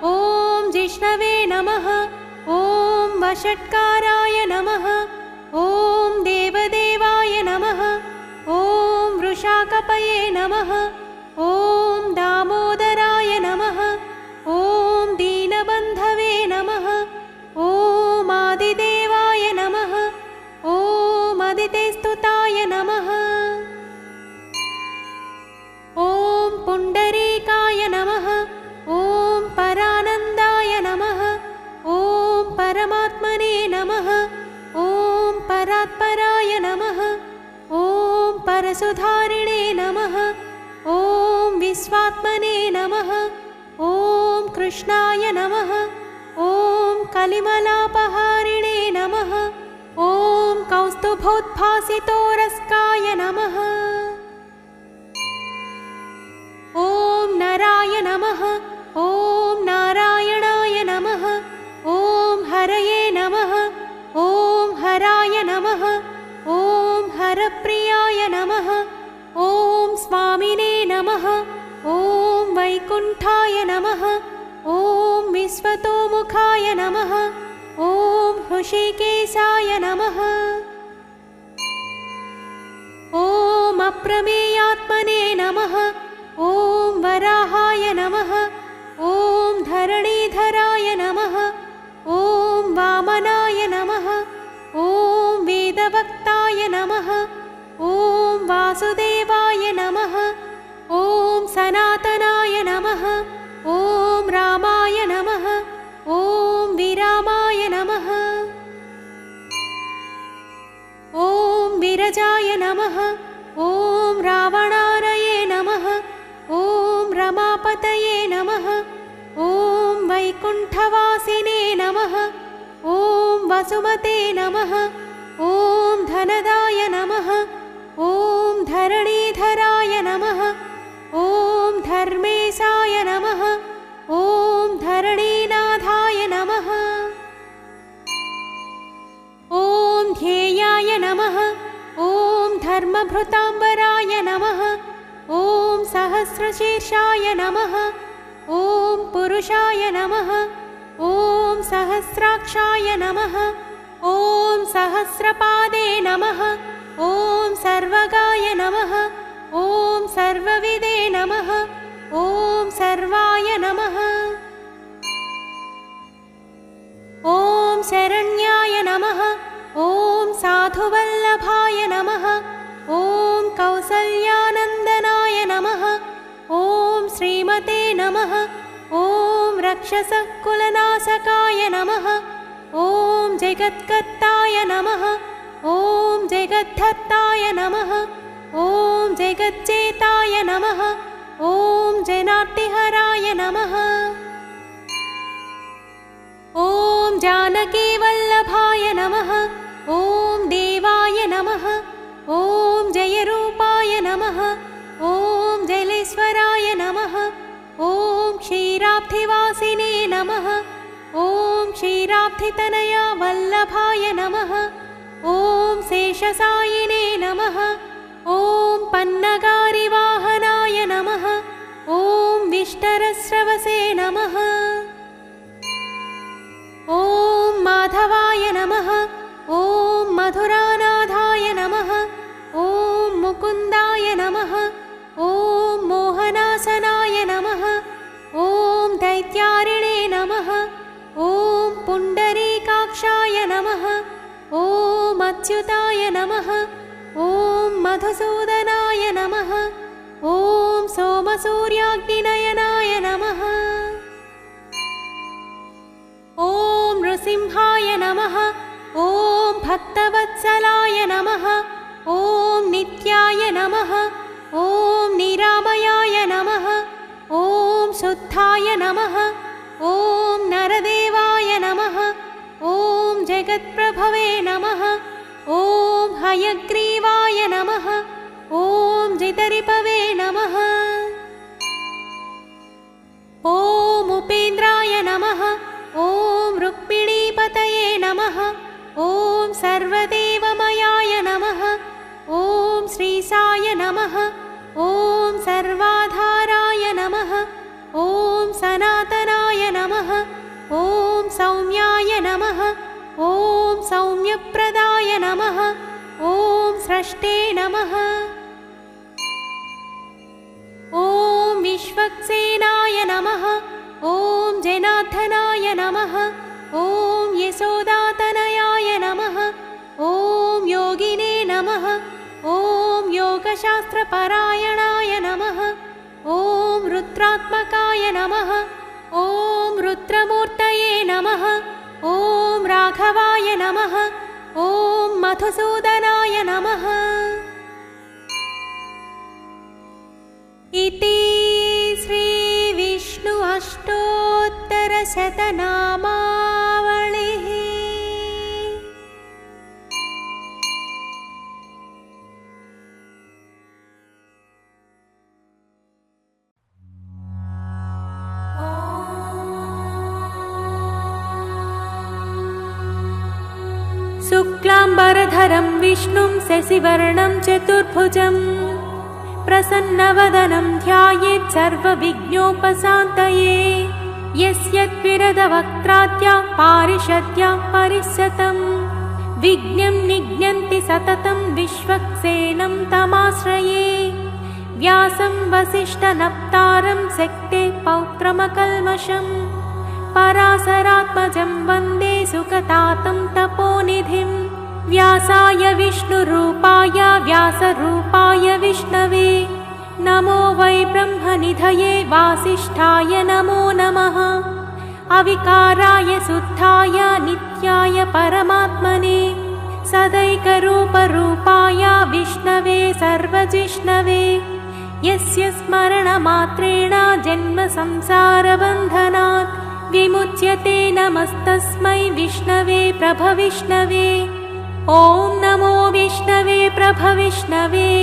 Speaker 4: ॐ जिष्णवे नमः। ॐ वषट्काराय नमः। ॐ देवदेवाय नमः। ॐ वृषाकपये नमः। ॐ दामोदराय नमः। ॐ दीनबन्धवे नमः। ॐ आदिदेवाय नमः। ॐ अदितेस्तुताय नमः। ॐ पुण्डरीकाय परमात्मने नमः। ॐ कृष्णाय नमः। ॐ कलिमलापहारिणे नमः। ॐ कौस्तुभोद्भासितोरस्काय नमः। ॐ नराय नमः। ॐ नारायणाय नमः। ॐ हरये नमः। ॐ हराय नमः। ॐ हरप्रियाय नमः। ॐ स्वामिने नमः। ॐ वैकुण्ठाय नमः। ॐ विश्वतोमुखाय नमः। ॐ हृषिकेशाय नमः। ॐ अप्रमेयात्मने नमः। ॐ वराहाय नमः। ॐ धरणीधराय नमः। ॐ वामनाय नमः। ॐ वेदवक्ताय नमः। ॐ वासुदेवाय नमः। ॐ सनातनाय नमः। ॐ रामाय नमः। ॐ विरामाय नमः। ॐ विरजाय नमः। ॐ रावणारये नमः। ॐ रमापतये नमः। ॐ वैकुण्ठवासिने नमः। ॐ वसुमते नमः। ॐ धनदाय नमः। ॐ धरणीधराय नमः। ॐ धर्मेशाय नमः। ॐ धरणीनाथाय नमः। ॐ ध्येयाय नमः। ॐ धर्मभृताम्बराय नमः। ॐ सहस्रशीर्षाय नमः। ॐ पुरुषाय नमः। ॐ सहस्राक्षाय नमः। ॐ सहस्रपादे नमः। ॐ सर्वगाय नमः। ॐ सर्वविदे नमः। ॐ सर्वाय नमः। ॐ शरण्याय नमः। ॐ साधुवल्लभाय नमः। ॐ कौसल्यानन्दनाय नमः। ॐ श्रीमते नमः। ॐ रक्षसकुलनाशकाय नमः। ॐ जगत्कर्ताय नमः। ॐ जगद्धत्ताय नमः। ॐ जगच्चेताय नमः। ॐ जनार्तिहराय नमः। ॐ जानकीवल्लभाय नमः। ॐ देवाय नमः। ॐ जयरूपाय नमः। ॐ जलेश्वराय नमः। ॐ क्षीराब्धिवासिने नमः। ॐ क्षीराब्धितनया वल्लभाय नमः। ॐ शेषसायिने नमः। ॐ पन्नगारिवाहनाय नमः। ॐ विष्टरश्रवसे नमः। ॐ माधवाय नमः। ॐ मधुरानाथाय नमः। ॐ मुकुन्दाय नमः। ॐ मोहनासनाय नमः। ॐ दैत्यारिणे नमः। ॐ पुण्डरीकाक्षाय नमः। ॐ अच्युताय नमः। ॐ मधुसूदनाय नमः। ॐ सोमसूर्याग्निनयनाय नमः। ॐ नृसिंहाय नमः। ॐ भक्तवत्सलाय नमः। ॐ नित्याय नमः। ॐ निरामयाय नमः। ॐ शुद्धाय नमः। ॐ नरदेवाय नमः। ॐ जगत्प्रभवे नमः। ॐ हयग्रीवाय नमः। ॐ जितरिपवे नमः। ॐ उपेन्द्राय नमः। ॐ रुक्मिणीपतये नमः। ॐ सर्वदेवमयाय नमः। ॐ श्रीशाय नमः। ॐ सर्वाधाराय नमः। ॐ सनातनाय नमः। ॐ सौम्याय नमः। ॐ सौम्यप्रदाय नमः। ॐ स्रष्टे नमः। ॐ विश्वक्सेनाय नमः। ॐ जनार्दनाय नमः। ॐ यशोदातनयाय नमः। ॐ योगिने नमः। ॐ योगशास्त्रपरायणाय नमः। ॐ रुद्रात्मकाय नमः। ॐ रुद्रमूर्तये नमः। ॐ राघवाय नमः। ॐ मधुसूदनाय नमः। इति श्री शतनामावलिः। शुक्लाम्बरधरं विष्णुं शशिवर्णं चतुर्भुजं प्रसन्नवदनं ध्यायेत् सर्वविघ्नोपशान्तये। यस्य त्विरदवक्त्राद्या पारिषद्या परिषतं विघ्नं निघ्नन्ति सततं विश्वक्सेनं तमाश्रये। व्यासं वसिष्ठनप्तारं शक्ते पौत्रमकल्मषम् पराशरात्मजं वन्दे सुखतातं तपोनिधिं। व्यासाय विष्णुरूपाय व्यासरूपाय विष्णवे नमो वै ब्रह्मनिधये वासिष्ठाय नमो नमः। अविकाराय शुद्धाय नित्याय परमात्मने सदैकरूपरूपाय विष्णवे सर्वजिष्णवे। यस्य स्मरणमात्रेण जन्म संसारबन्धनात् विमुच्यते नमस्तस्मै विष्णवे प्रभविष्णवे। ॐ नमो विष्णवे प्रभविष्णवे।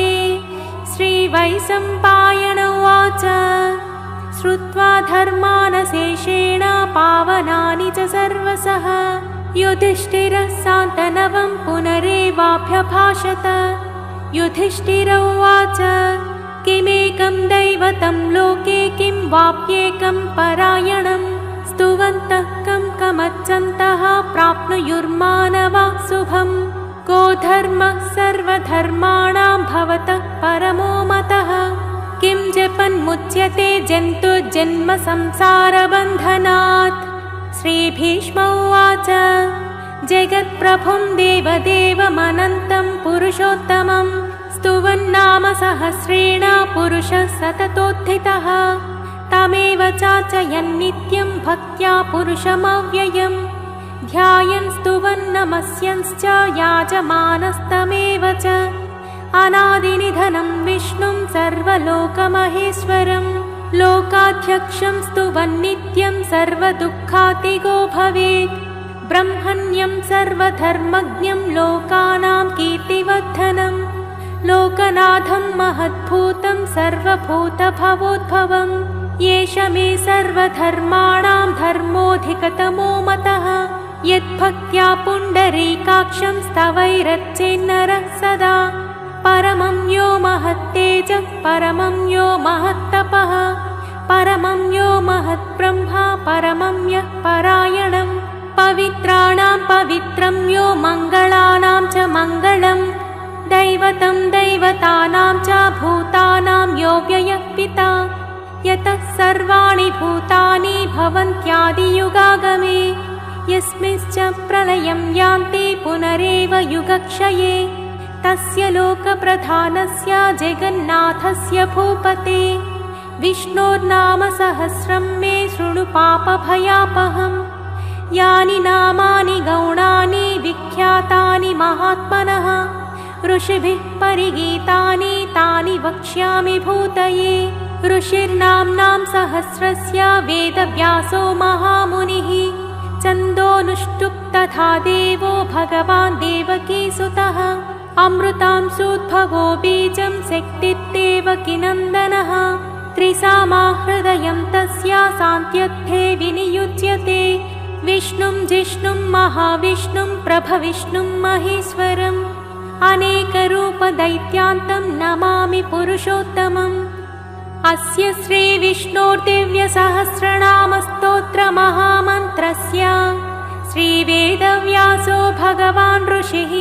Speaker 4: श्रीवैशम्पायन उवाच श्रुत्वा धर्मानशेषेण पावनानि च सर्वशः युधिष्ठिरः शान्तनवं पुनरेवाभ्यभाषत। युधिष्ठिर उवाच किमेकं दैवतं लोके किं वाप्येकं परायणम् स्तुवन्तः कं कमच्चन्तः प्राप्नुयुर्मानवाः शुभम्। को धर्मः सर्वधर्माणां भवतः परमो मतः किं जपन्मुच्यते जन्तुर्जन्म संसारबन्धनात्। श्रीभीष्म उवाच जगत्प्रभुं देवदेवमनन्तं पुरुषोत्तमं स्तुवन्नाम सहस्रेण पुरुषः सततोत्थितः। तमेव चार्चयन् नित्यं भक्त्या पुरुषमव्ययम् ध्यायन् स्तुवन् नमस्यंश्च याजमानस्तमेव च। अनादिनिधनं विष्णुं सर्वलोकमहेश्वरं लोकाध्यक्षं स्तुवन् नित्यं सर्वदुःखातिगो भवेत्। ब्रह्मण्यं सर्वधर्मज्ञं लोकानां कीर्तिवर्धनं लोकनाथं महद्भूतं सर्वभूतभवोद्भवम्। एष मे सर्वधर्माणां धर्मोऽधिकतमो मतः यद्भक्त्या पुण्डरीकाक्षं स्तवैरर्चेन्नरः सदा। परमं यो महत्तेजः परमं यो महत्तपः परमं यो महद्ब्रह्मा परमं यः परायणं। पवित्राणां पवित्रं यो मङ्गलानां च मङ्गलम् दैवतं दैवतानां च भूतानां यो व्ययः पिता। यतः सर्वाणि भूतानि भवन्त्यादियुगागमे यस्मिंश्च प्रलयं यान्ति पुनरेव युगक्षये। तस्य लोकप्रधानस्य जगन्नाथस्य भूपते विष्णोर्नाम सहस्रं मे शृणु पापभयापहम्। यानि नामानि गौणानि विख्यातानि महात्मनः ऋषिभिः परिगीतानि तानि वक्ष्यामि भूतये। ऋषिर्नाम्नां सहस्रस्य वेदव्यासो महामुनिः छन्दोनुष्टुप् तथा देवो भगवान् देवकीसुतः। अमृतांशोद्भवो बीजं शक्तिर्देवकीनन्दनः त्रिसामाहृदयं तस्य शान्त्यर्थे विनियुज्यते। विष्णुं जिष्णुं महाविष्णुं प्रभविष्णुं महेश्वरम् अनेकरूपदैत्यान्तं नमामि पुरुषोत्तमम्। अस्य श्रीविष्णोर्दिव्यसहस्रनामस्तोत्रमहामन्त्रस्य श्रीवेदव्यासो भगवान् ऋषिः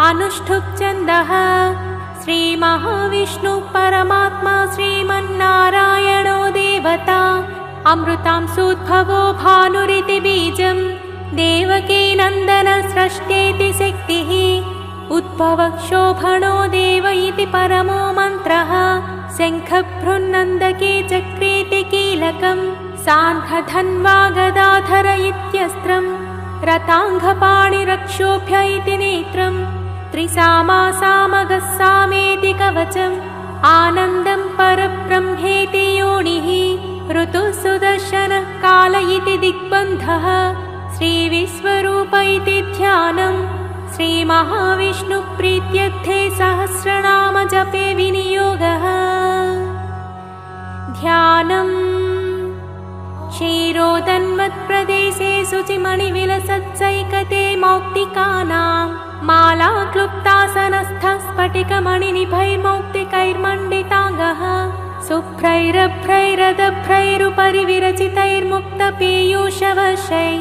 Speaker 4: अनुष्ठुप् श्रीमहाविष्णुः परमात्मा श्रीमन्नारायणो देवता। अमृतांशोद्भवो भानुरिति बीजं देवकीनन्दन स्रष्टेति शक्तिः। उद्भवः शोभनो देव इति परमो मन्त्रः। शङ्खभ्रुन्नन्दके चक्रेति कीलकं सार्धधन्वा गदाधर इत्यस्त्रं रताङ्गपाणिरक्षोभ्य इति नेत्रं त्रिसामा सामगः सामेति कवचम् आनन्दं परब्रह्मेति योनिः ऋतुः सुदर्शनः काल इति दिग्बन्धः श्रीविश्वरूप इति ध्यानम् श्रीमहाविष्णुप्रीत्यर्थे सहस्रनाम जपे विनियोगः। ध्यानम् क्षीरोदन्मत्प्रदेशे शुचिमणिविलसत्सैकते मौक्तिकानां माला क्लुप्तासनस्थः स्फटिकमणिनिभैर्मौक्तिकैर्मण्डिताङ्गः शुभ्रैरभ्रैरदभ्रैरुपरि विरचितैर्मुक्तपीयूषवशै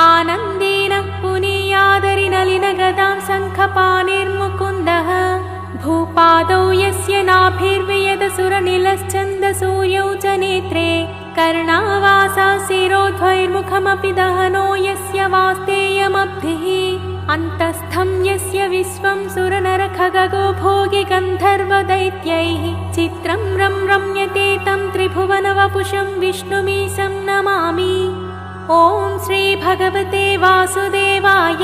Speaker 4: आनन्देन पुनीयादरिनलिनगदां शङ्खपाणिर्मुकुन्दः भूपादौ यस्य नाभिर्वियदसुरनिलश्चन्दसूर्यौ च नेत्रे कर्णावासा शिरोध्वैर्मुखमपि दहनो यस्य वास्तेयमब्धिः अन्तस्थं यस्य विश्वं सुरनरखगगो भोगि गन्धर्वदैत्यैः चित्रं रम्यते तं त्रिभुवनवपुषं विष्णुमीशं नमामि। ॐ श्री भगवते वासुदेवाय।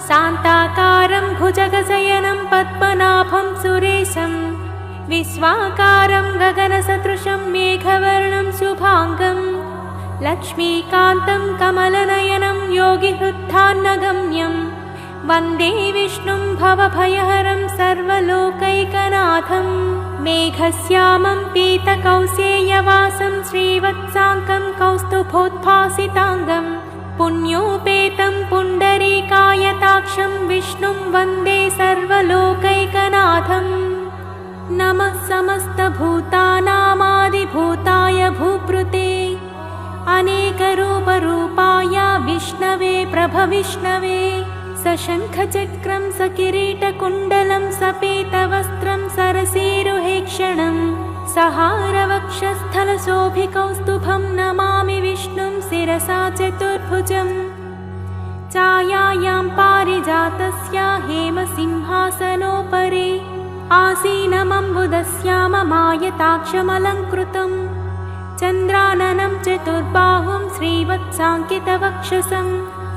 Speaker 4: शान्ताकारं भुजगशयनं पद्मनाभं सुरेशं विश्वाकारं गगनसदृशं मेघवर्णं शुभाङ्गं लक्ष्मीकान्तं कमलनयनं योगिहृद्धान्नगम्यं वन्दे विष्णुं भवभयहरं सर्वलोकैकनाथं मेघश्यामं पीतकौसेयवासं श्रीवत्साङ्कं कौस्तुभोद्भासिताङ्गं पुण्योपेतं पुण्डरीकायताक्षं विष्णुं वन्दे सर्वलोकैकनाथम्। नमः समस्तभूतानामादिभूताय भूभृते अनेकरूपरूपाय विष्णवे प्रभविष्णवे सशङ्खचक्रं सकिरीटकुण्डलं सपीतवस्त्रं सरसीरुहेक्षणं सहारवक्षस्थलशोभिकौस्तुभं नमामि विष्णुं शिरसा चतुर्भुजम्। छायायां पारिजातस्य हेमसिंहासनोपरि आसीनमम्बुदस्याममायताक्षमलङ्कृतं चन्द्राननं चतुर्बाहुं श्रीवत्साङ्कितवक्षसं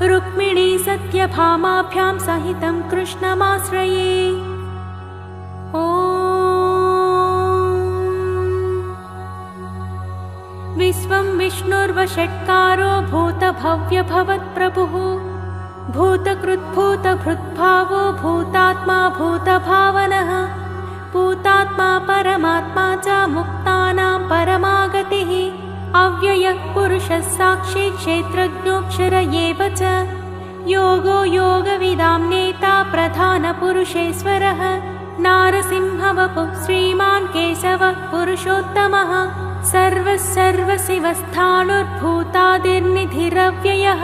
Speaker 4: रुक्मिणी सत्यभामाभ्यां सहितं कृष्णमाश्रये। ॐ विश्वं विष्णुर्वषट्कारो भूतभव्यभवत्प्रभुः भूतकृद्भूतभृद्भावो भूतात्मा भूतभावनः भूतात्मा परमात्मा च मुक्तानां परमागतिः अव्ययः पुरुषः साक्षी क्षेत्रज्ञोऽक्षर एव च योगो योगविदां नेता प्रधानपुरुषेश्वरः नारसिंहवपुः श्रीमान् केशवः पुरुषोत्तमः सर्वशिवस्थाणुर्भूतादिर्निधिरव्ययः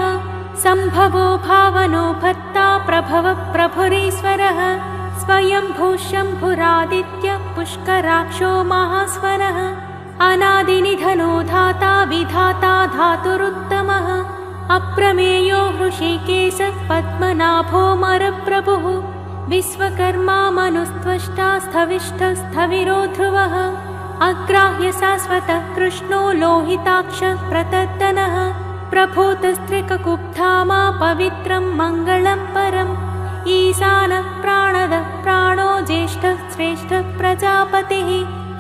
Speaker 4: सम्भवो भावनो भर्ता प्रभवः प्रभुरीश्वरः स्वयंभू शम्भुरादित्यः पुष्कराक्षो महास्वनः अनादिनिधनो धाता विधाता धातुरुत्तमः अप्रमेयो हृषीकेशः पद्मनाभो मरप्रभुः विश्वकर्मा मनुस्त्वष्टा स्थविष्ठस्थविरो ध्रुवः अग्राह्य शाश्वतः कृष्णो लोहिताक्षः प्रतर्दनः प्रभूतस्त्रिककुब्धामा पवित्रं मङ्गलं परम् ईशानः प्राणदः प्राणो ज्येष्ठः श्रेष्ठः प्रजापतिः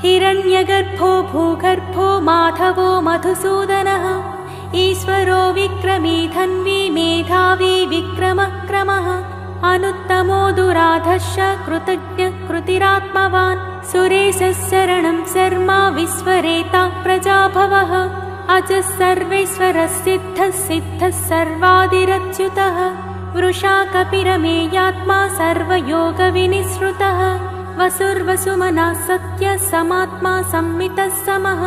Speaker 4: हिरण्यगर्भो भूगर्भो माधवो मधुसूदनः ईश्वरो विक्रमी धन्वी मेधावी विक्रमः क्रमः अनुत्तमो दुराधश्च कृतज्ञः कृतिरात्मवान् सुरेशः शरणं शर्मा विश्वरेता प्रजाभवः अजः सर्वेश्वरः सिद्धः सिद्धः सर्वादिरच्युतः वृषा कपिरमेयात्मा सर्वयोगविनिसृतः वसुर्वसुमनः सत्यः समात्मा संमितः समः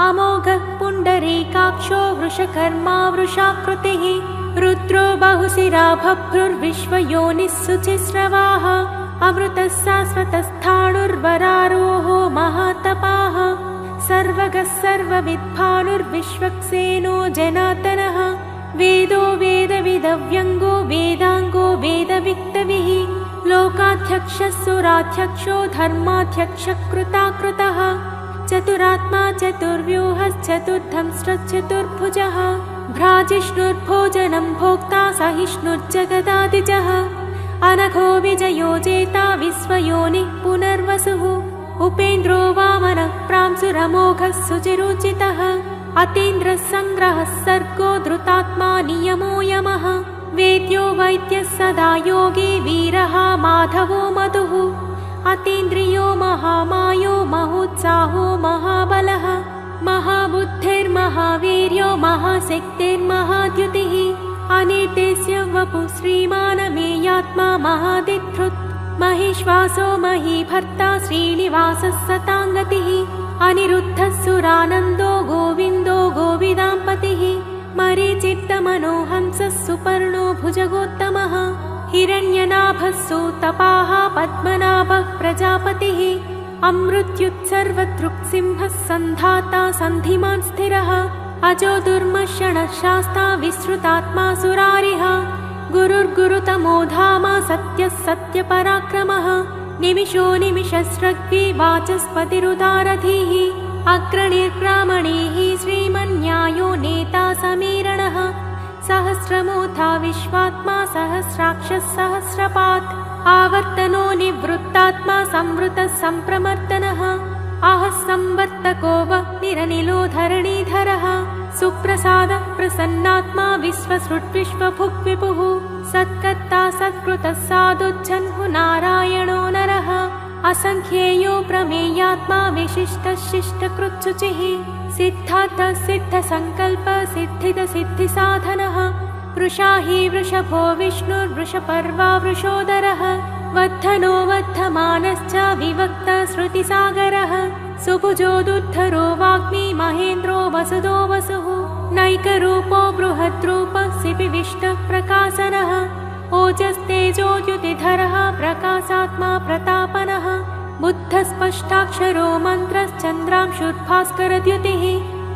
Speaker 4: अमोघः पुण्डरीकाक्षो वृषकर्मा वृषाकृतिः रुद्रो बहुशिरा बभ्रुर्विश्वयोनिः शुचिस्रवाः अमृतः शाश्वतस्थाणुर्वरारोहो महातपाः सर्वगः सर्वविद्भानुर्विश्वक्सेनो जनार्दनः वेदो वेदविदव्यङ्गो वेदाङ्गो वेदविक्तविः लोकाध्यक्षः सुराध्यक्षो धर्माध्यक्षः कृताकृतः चतुरात्मा चतुर्व्यूहश्चतुर्धंष्ट्रश्चतुर्भुजः भ्राजिष्णुर्भोजनं भोक्ता सहिष्णुर्जगदादिजः अनघो विजयो जेता विश्वयोनिः पुनर्वसुः उपेन्द्रो वामनः प्रांशुरमोघः सुचिरुचितः अतीन्द्रः सङ्ग्रहः सर्गो धृतात्मा नियमो यमः वेद्यो वैद्यः सदा योगी वीरः माधवो मधुः अतीन्द्रियो महामायो महोत्साहो महाबलः महाबुद्धिर्महावीर्यो महाशक्तिर्महाद्युतिः अनिर्देश्य वपुः श्रीमान् मेयात्मा महादिधृत् महेश्वासो महीभर्ता श्रीनिवासः सताङ्गतिः अनिरुद्धः सुरानन्दो गोविन्दो गोविदाम्पतिः मरीचित्तमनोहंसः सुपर्णो भुजगोत्तमः हिरण्यनाभः सुतपाः पद्मनाभः प्रजापतिः अमृत्युत्सर्वदृक्सिंहः सन्धाता सन्धिमान् स्थिरः अजो दुर्मशनः शास्ता विश्रुतात्मा सुरारिः गुरुर्गुरुतमो धाम सत्यः सत्यपराक्रमः निमिषो निमिषस्रग्वी वाचस्पतिरुदारधीः अग्रणिर्ब्राह्मणैः श्रीमन्न्यायो नेता समीरणः सहस्रमूर्धा विश्वात्मा सहस्राक्षः सहस्रपात् आवर्तनो निवृत्तात्मा संवृतः सम्प्रमर्दनः आहः संवर्तको वह्निरनिलो धरणीधरः सुप्रसादः प्रसन्नात्मा विश्वसृट्विश्वभुक् विभुः सत्कर्ता सत्कृतः साधुज्जह्नु नारायणो नरः असङ्ख्येयो प्रमेयात्मा विशिष्टः शिष्टकृच्छुचिः सिद्धार्थः सिद्धसङ्कल्पः सिद्धिदसिद्धिसाधनः वृषाही वृषभो विष्णुर्वृषपर्वा वृषोदरः वर्धनो वर्धमानश्च विवक्तः श्रुतिसागरः सुभुजो दुर्धरो वाग्मी महेन्द्रो वसुदो वसुः नैकरूपो बृहद्रूपः सिपिविष्टः प्रकाशनः ओजस्तेजोद्युतिधरः प्रकाशात्मा प्रतापनः बुद्धस्पष्टाक्षरो मन्त्रश्चन्द्रांशुर्भास्करद्युतिः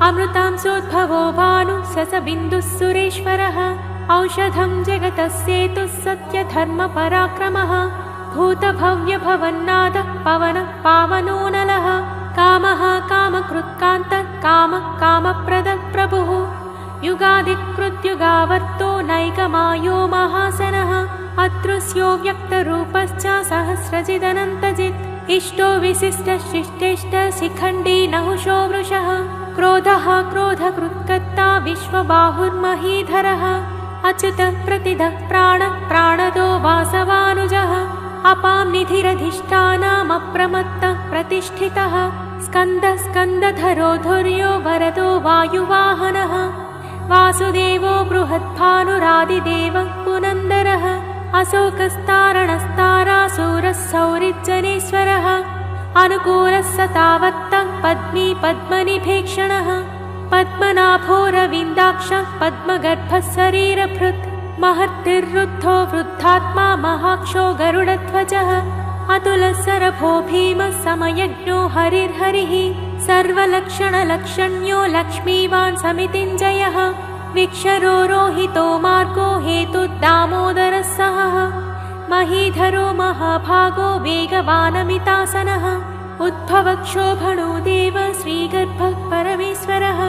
Speaker 4: अमृतांशोद्भवो भानुः ससबिन्दुः सुरेश्वरः औषधं जगतः सेतुः सत्यधर्मपराक्रमः भूतभव्यभवन्नादः पवनः पावनो नलः कामः कामकृत्कान्तः कामः कामप्रदः प्रभुः युगादिकृत्युगावर्तो नैकमायो महासनः अदृश्यो व्यक्तरूपश्च सहस्रजिदनन्तजित् इष्टो विशिष्टः शिष्टेष्टः शिखण्डी नहुषो वृषः क्रोधः क्रोधकृत्कर्ता विश्वबाहुर्महीधरः अच्युतः प्रतिदः प्राणः प्राणदो वासवानुजः अपां निधिरधिष्ठानमप्रमत्तः प्रतिष्ठितः स्कन्दः स्कन्दधरो धुर्यो वरदो वायुवाहनः वासुदेवो बृहद्भानुरादिदेवः पुनन्दरः अशोकस्तारणस्तारासूरः सौरिज्जनेश्वरः अनुकूलः सतावत्तः पद्मी पद्मनिभेक्षणः पद्मनाभो रविन्दाक्षः पद्मगर्भः शरीरभृत् महर्तिर्रुद्धो वृद्धात्मा महाक्षो गरुडध्वजः अतुलः सरभो भीमः समयज्ञो हरिर्हरिः सर्वलक्षणलक्षण्यो लक्ष्मीवान् समितिञ्जयः विक्षरो रोहितो मार्गो हेतुर्दामोदरः सहः महीधरो महाभागो वेगवानमितासनः उद्भवक्षोभणो देव श्रीगर्भः परमेश्वरः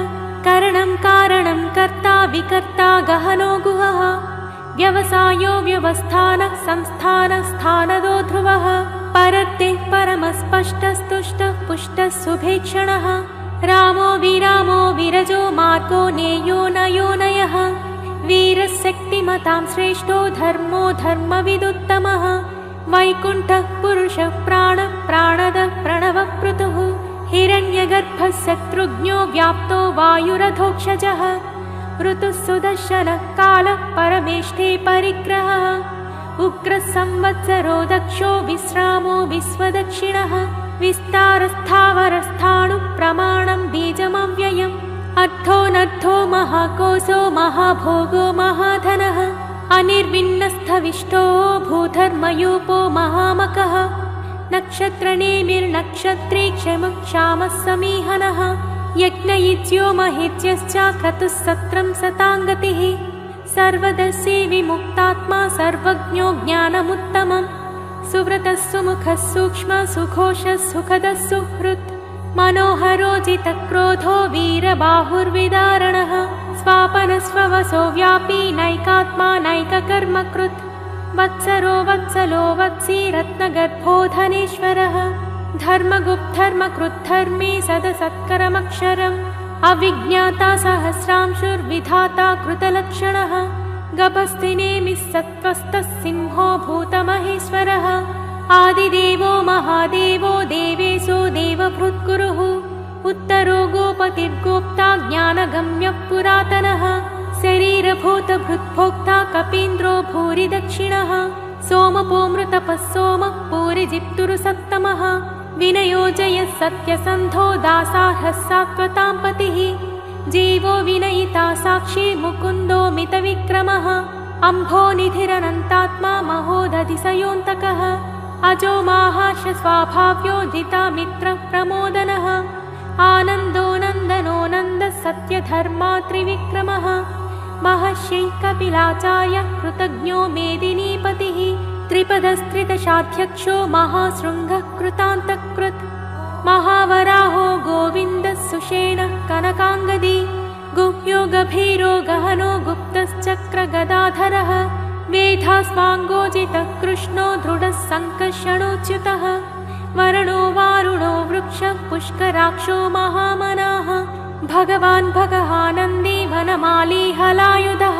Speaker 4: करणं कारणं कर्ता विकर्ता गहनो गुहः व्यवसायो व्यवस्थानः संस्थानः स्थानदो ध्रुवः परत्तिः परमस्पष्टस्तुष्टः पुष्टः सुभेक्षणः रामो विरजो मार्गो नेयो नयो नयः वीरः शक्तिमतां श्रेष्ठो धर्मो धर्मविदुत्तमः वैकुण्ठः पुरुषः प्राणः प्राणदः प्रणवः पृथुः हिरण्यगर्भः शत्रुघ्नो व्याप्तो वायुरधोक्षजः ऋतुः सुदर्शनः कालः परमेष्ठे परिग्रहः उग्रः संवत्सरो दक्षो विश्रामो विश्वदक्षिणः विस्तारस्थावरस्थाणुः प्रमाणं बीजमव्ययम् अर्थोऽनर्थो महाकोशो महाभोगो महाधनः अनिर्विन्नस्थविष्टो भूधर्मयूपो महामकः नक्षत्रनेमिर्नक्षत्रे क्षमः क्षामः समीहनः यज्ञयुज्यो महेज्यश्च क्रतुः सत्रं सताङ्गतिः सर्वदर्शी विमुक्तात्मा सर्वज्ञो ज्ञानमुत्तमम् सुव्रतः सुमुखः सूक्ष्मः सुघोषः सुखदः सुहृत् मनोहरो जितक्रोधो वीरबाहुर्विदारणः स्वापनस्ववसो व्यापी नैकात्मा नैककर्मकृत् वत्सरो वत्सलो वत्सी रत्नगर्भो धनेश्वरः धर्मगुप्तधर्मकृद्धर्मे सदसत्करमक्षरम् अविज्ञाता सहस्रांशुर्विधाता कृतलक्षणः गभस्तिनेमिः सत्त्वस्तः सिंहो भूतमहेश्वरः आदिदेवो महादेवो देवेशो देवभृद्गुरुः उत्तरो गोपतिर्गोप्ता ज्ञानगम्यः पुरातनः शरीरभूतभृद्भोक्ता कपीन्द्रो भूरि दक्षिणः सोमपोमृतपः सोमः पूरिजित्तुरुसत्तमः विनयोजयः सत्यसन्धो दासार्हः सात्वतां पतिः जीवो विनयिता साक्षी मुकुन्दो मितविक्रमः अम्भोनिधिरनन्तात्मा महोदधिसयोऽन्तकः अजो माहार्ष स्वाभाव्योदिता मित्रः प्रमोदनः आनन्दो नन्दनो नन्दः सत्यधर्मा त्रिविक्रमः महर्षिः कपिलाचार्यः कृतज्ञो मेदिनीपतिः त्रिपदस्त्रिदशाध्यक्षो महाशृङ्गः कृतान्तकृत् महावराहो गोविन्दः सुषेणः कनकाङ्गदी गुह्यो गभीरो गहनो गुप्तश्चक्रगदाधरः वेधास्वाङ्गोजितः कृष्णो दृढः सङ्कर्षणोच्युतः वरुणो वारुणो वृक्षः पुष्कराक्षो महामनाः भगवान् भगवानन्दी वनमाली हलायुधः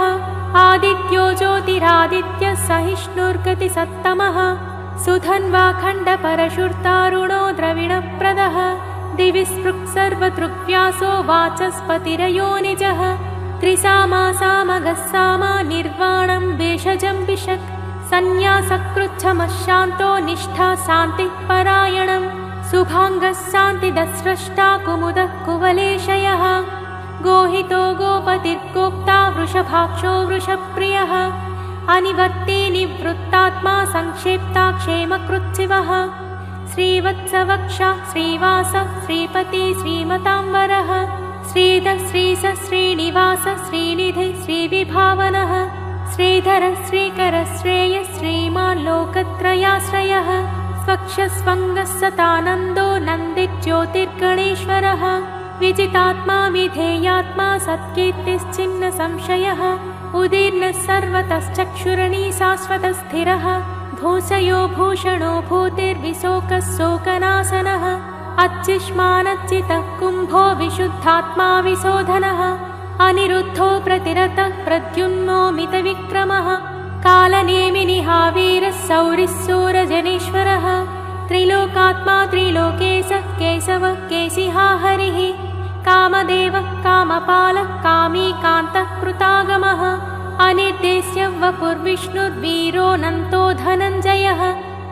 Speaker 4: आदित्यो ज्योतिरादित्यः सहिष्णुर्गतिसत्तमः सुधन्वा खण्डपरशुर्तारुणो द्रविणप्रदः दिवि स्पृक्सर्वतृग्व्यासो वाचस्पतिरयोनिजः त्रिसामासामगः सामा निर्वाणं भेषजं विशक् सन्न्यासकृच्छमशान्तो निष्ठा शान्तिः परायणम् शुभाङ्गः शान्तिदस्रष्टा कुमुदः कुवलेशयः गोहितो गोपतिर्गोप्ता वृषभाक्षो वृषप्रियः अनिवर्ती निवृत्तात्मा संक्षेप्ता क्षेमकृच्छिवः श्रीवत्सवक्षा श्रीवास श्रीपति श्रीमताम्बरः श्रीधः श्रीस श्रीनिवास श्रीनिधि श्रीविभावनः श्रीधरः श्रीकरः श्रेयः श्रीमान् लोकत्रयाश्रयः स्वक्षस्वङ्गः सतानन्दो नन्दिज्योतिर्गणेश्वरः विजितात्मा विधेयात्मा सत्कीर्तिश्चिन्न संशयः उदीर्णः सर्वतश्चक्षुरणी शाश्वतस्थिरः भूषयो भूषणो भूतिर्विशोकः शोकनाशनः अच्छिष्मानच्चितः कुम्भो विशुद्धात्मा विशोधनः अनिरुद्धो प्रतिरतः प्रद्युम्नो मितविक्रमः कालनेमिनिहावीरः सौरिः सूरजनेश्वरः त्रिलोकात्मा त्रिलोकेशः केशवः केशिहा हरिः कामदेवः कामपालः कामीकान्तः कृतागमः अनिर्देश्य वपुर्विष्णुर्वीरोऽनन्तो धनञ्जयः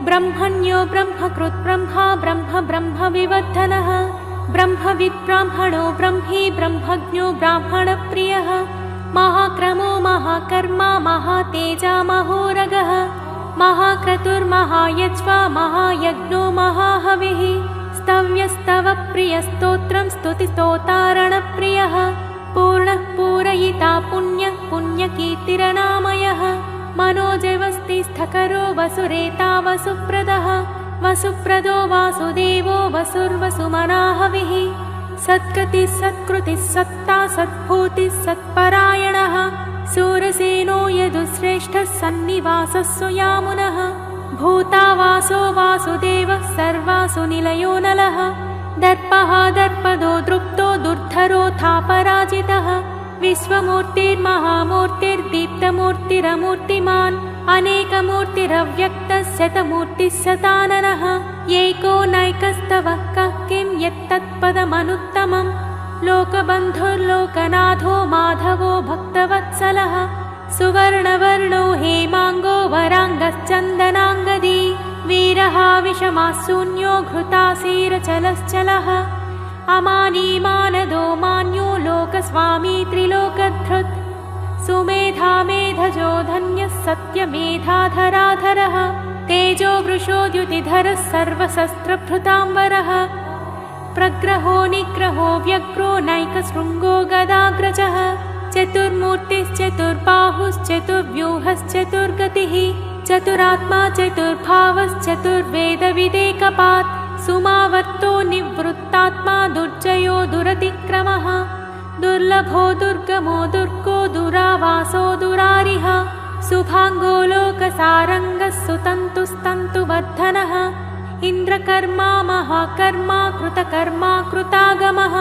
Speaker 4: ब्रह्मण्यो ब्रह्मकृत् ब्रह्मा ब्रह्म ब्रह्मविवर्धनः ब्रह्मविद्ब्राह्मणो ब्रह्मी ब्रह्मज्ञो ब्राह्मणप्रियः महाक्रमो महाकर्मा महातेजा महोरगः महाक्रतुर्महायज्वा महायज्ञो महाहविः स्तव्यस्तवप्रियस्तोत्रं स्तुतिस्तोतारणप्रियः पूर्णः पूरयिता पुण्यः पुण्यकीर्तिरनामयः मनोजवस्तिस्थकरो वसुरेता वसुप्रदः वसुप्रदो वासुदेवो वसुर्वसुमनाहविः सद्गतिः सत्कृतिः सत्ता सद्भूतिः सत्परायणः सूरसेनो यदुश्रेष्ठः सन्निवासः सुयामुनः भूतावासो वासुदेवः सर्वासु निलयो नलः दर्पः दर्पदो दृप्तो दुर्धरोऽथापराजितः विश्वमूर्तिर्महामूर्तिर्दीप्तमूर्तिरमूर्तिमान् अनेकमूर्तिरव्यक्तः शतमूर्तिः शताननः एको नैकस्तवः कः किं यत्तत्पदमनुत्तमम् लोकबन्धुर्लोकनाथो माधवो भक्तवत्सलः सुवर्णवर्णो हेमाङ्गो वराङ्गश्चन्दनाङ्गदी वीरः विषमाशून्यो घृतासीरचलश्चलः अमानीमानदो मान्यो लोकस्वामी त्रिलोकधृत् सुमेधा मेधजो धन्यः सत्यमेधाधराधरः तेजो वृषोद्युतिधरः सर्वशस्त्रभृताम्बरः प्रग्रहो निग्रहो व्यग्रो नैकशृङ्गो गदाग्रजः चतुर्मूर्तिश्चतुर्बाहुश्चतुर्व्यूहश्चतुर्गतिः चतुरात्मा चतुर्भावश्चतुर्वेदविदेकपात् सुमावर्तो निवृत्तात्मा दुर्जयो दुरतिक्रमः दुर्लभो दुर्गमो दुर्गो दुरावासो दुरारिः शुभाङ्गो लोकसारङ्गः सुतन्तुस्तन्तुवर्धनः इन्द्रकर्मा महाकर्मा कृतकर्मा कृतागमः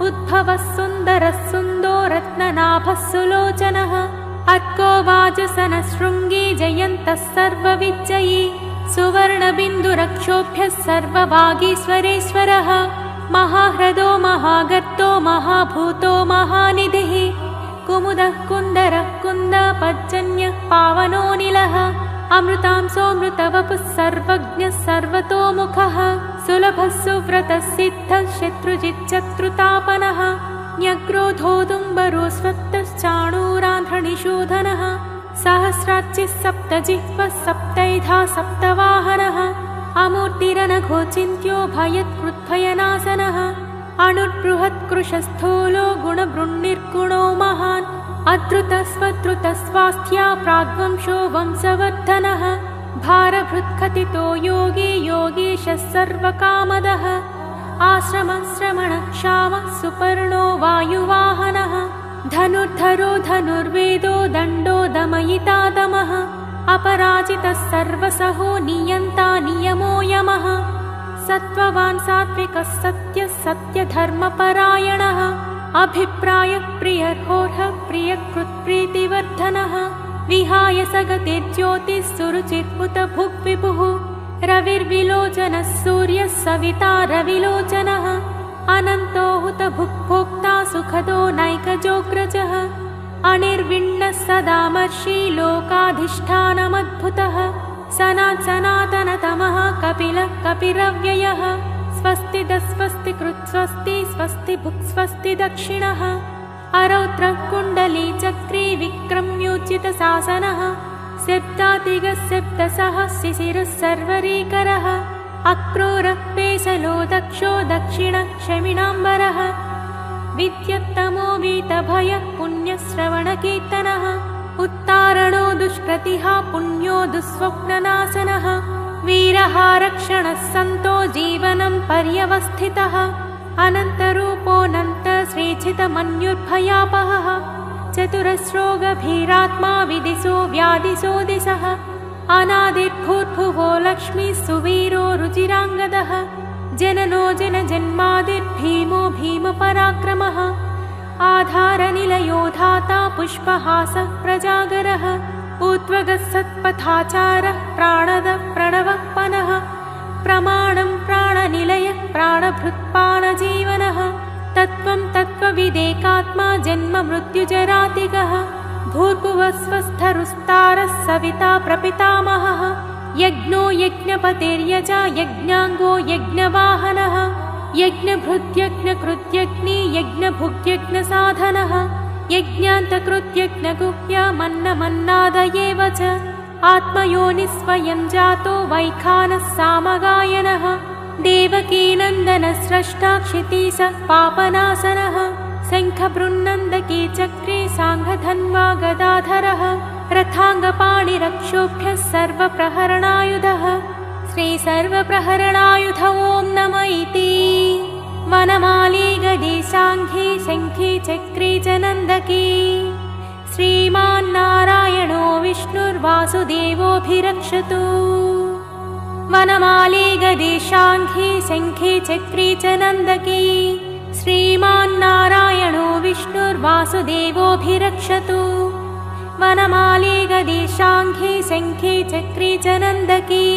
Speaker 4: उद्भवः सुन्दरः सुन्दो रत्ननाभः सुलोचनः अर्को वाजसनः शृङ्गी जयन्तः सर्वविजयी सुवर्णबिन्दुरक्षोभ्यः सर्ववागीश्वरेश्वरः महाह्रदो महागर्तो महाभूतो महानिधिः कुमुदः कुन्दरः कुन्दपज्जन्यः पावनोऽनिलः अमृतांसोऽमृतवपुः सर्वज्ञः सर्वतोमुखः सुलभः सुव्रतः सिद्धः शत्रुजिच्चत्रुतापनः न्यग्रोधोदुम्बरो स्वत्तश्चाणूरान्ध्रनिषूदनः सहस्राच्चिः सप्तजिह्वः सप्तैधा सप्तवाहनः अमूर्तिरनघोचिन्त्यो भयत्कृद्भयनाशनः अणुर्बृहत्कृशस्थूलो गुणबृन्निर्गुणो महान् अद्रुतस्वद्रुतस्वास्थ्या प्राग्वंशो वंशवर्धनः भारभृत्कथितो योगी योगीशः सर्वकामदः आश्रमश्रमणक्षामः सुपर्णो वायुवाहनः धनुर्धरो धनुर्वेदो दण्डो दमयिता दमः अपराजितः सर्वसहो नियन्ता नियमो यमः सत्त्ववान् सात्विकः सत्यः सत्यधर्मपरायणः अभिप्रायः प्रियर्होर्हः प्रियकृत्प्रीतिवर्धनः विहाय सगतिर्ज्योतिः सुरुचिर्हुत भुग्विभुः रविर्विलोचनः सूर्यः सविता रविलोचनः अनन्तो हुत भुक्भोक्ता सुखदो नैकजोग्रजः अनिर्विण्णः सदामर्षि लोकाधिष्ठानमद्भुतः सनातनतमः कपिलः कपिरव्ययः स्वस्ति दस्वस्ति कृत्स्वस्ति स्वस्ति भुक्स्वस्ति दक्षिणः अरौत्रः कुण्डली चक्री विक्रम्योचितशासनः सिद्धातिगः सिद्धसः शिशिरः सर्वरीकरः अक्रूरः पेशलो दक्षो दक्षिणः क्षमिणाम्बरः विद्युत्तमो वीतभयः पुण्यश्रवणकीर्तनः उत्तारणो दुष्कृतिः पुण्यो दुःस्वप्ननाशनः वीरः रक्षणः सन्तो जीवनं पर्यवस्थितः अनन्तरूपोऽनन्त श्रीचितमन्युर्भयापहः चतुरस्रोगभीरात्मा विदिशो व्यादिशो दिशः अनादिर्भूर्भुवो लक्ष्मीः सुवीरो रुचिराङ्गदः जननो जनजन्मादिर्भीमो भीमपराक्रमः आधारनिलयो धाता पुष्पहासः प्रजागरः ऊर्ध्वगः सत्पथाचारः प्राणदः प्रणवः पनः प्रमाणं प्राणनिलयः प्राणभृत्पाणजीवनः तत्त्वं तत्त्वविदेकात्मा जन्म मृत्युजरातिगः भूर्भुवस्वस्थरुस्तारः सविता प्रपितामहः यज्ञो यज्ञपतिर्यजा यज्ञाङ्गो यज्ञवाहनः यज्ञभृत्यज्ञकृत्यग्नि यज्ञभुग्यज्ञसाधनः यज्ञान्तकृत्यज्ञगुह्यमन्नमन्नादयेव च आत्मयोनिस्वयं जातो वैखानः सामगायनः देवकीनन्दनस्रष्टा क्षितीशः पापनाशनः शङ्खबृन्नन्दकी चक्रे साङ्घधन्वा गदाधरः रथाङ्गपाणिरक्षोभ्यः सर्वप्रहरणायुधः श्रीसर्वप्रहरणायुध ॐ नम इति वनमाली गदी साङ्घी शङ्खी चक्री च नन्दकी श्रीमान्नारायणो विष्णुर्वासुदेवोऽभिरक्षतु वनमाली गदी शाङ्घी शङ्खी चक्री च नन्दकी श्रीमान्नारायणो विष्णुर्वासुदेवोऽभिरक्षतु वनमाली गदी शाङ्घी शङ्खी चक्री च नन्दकी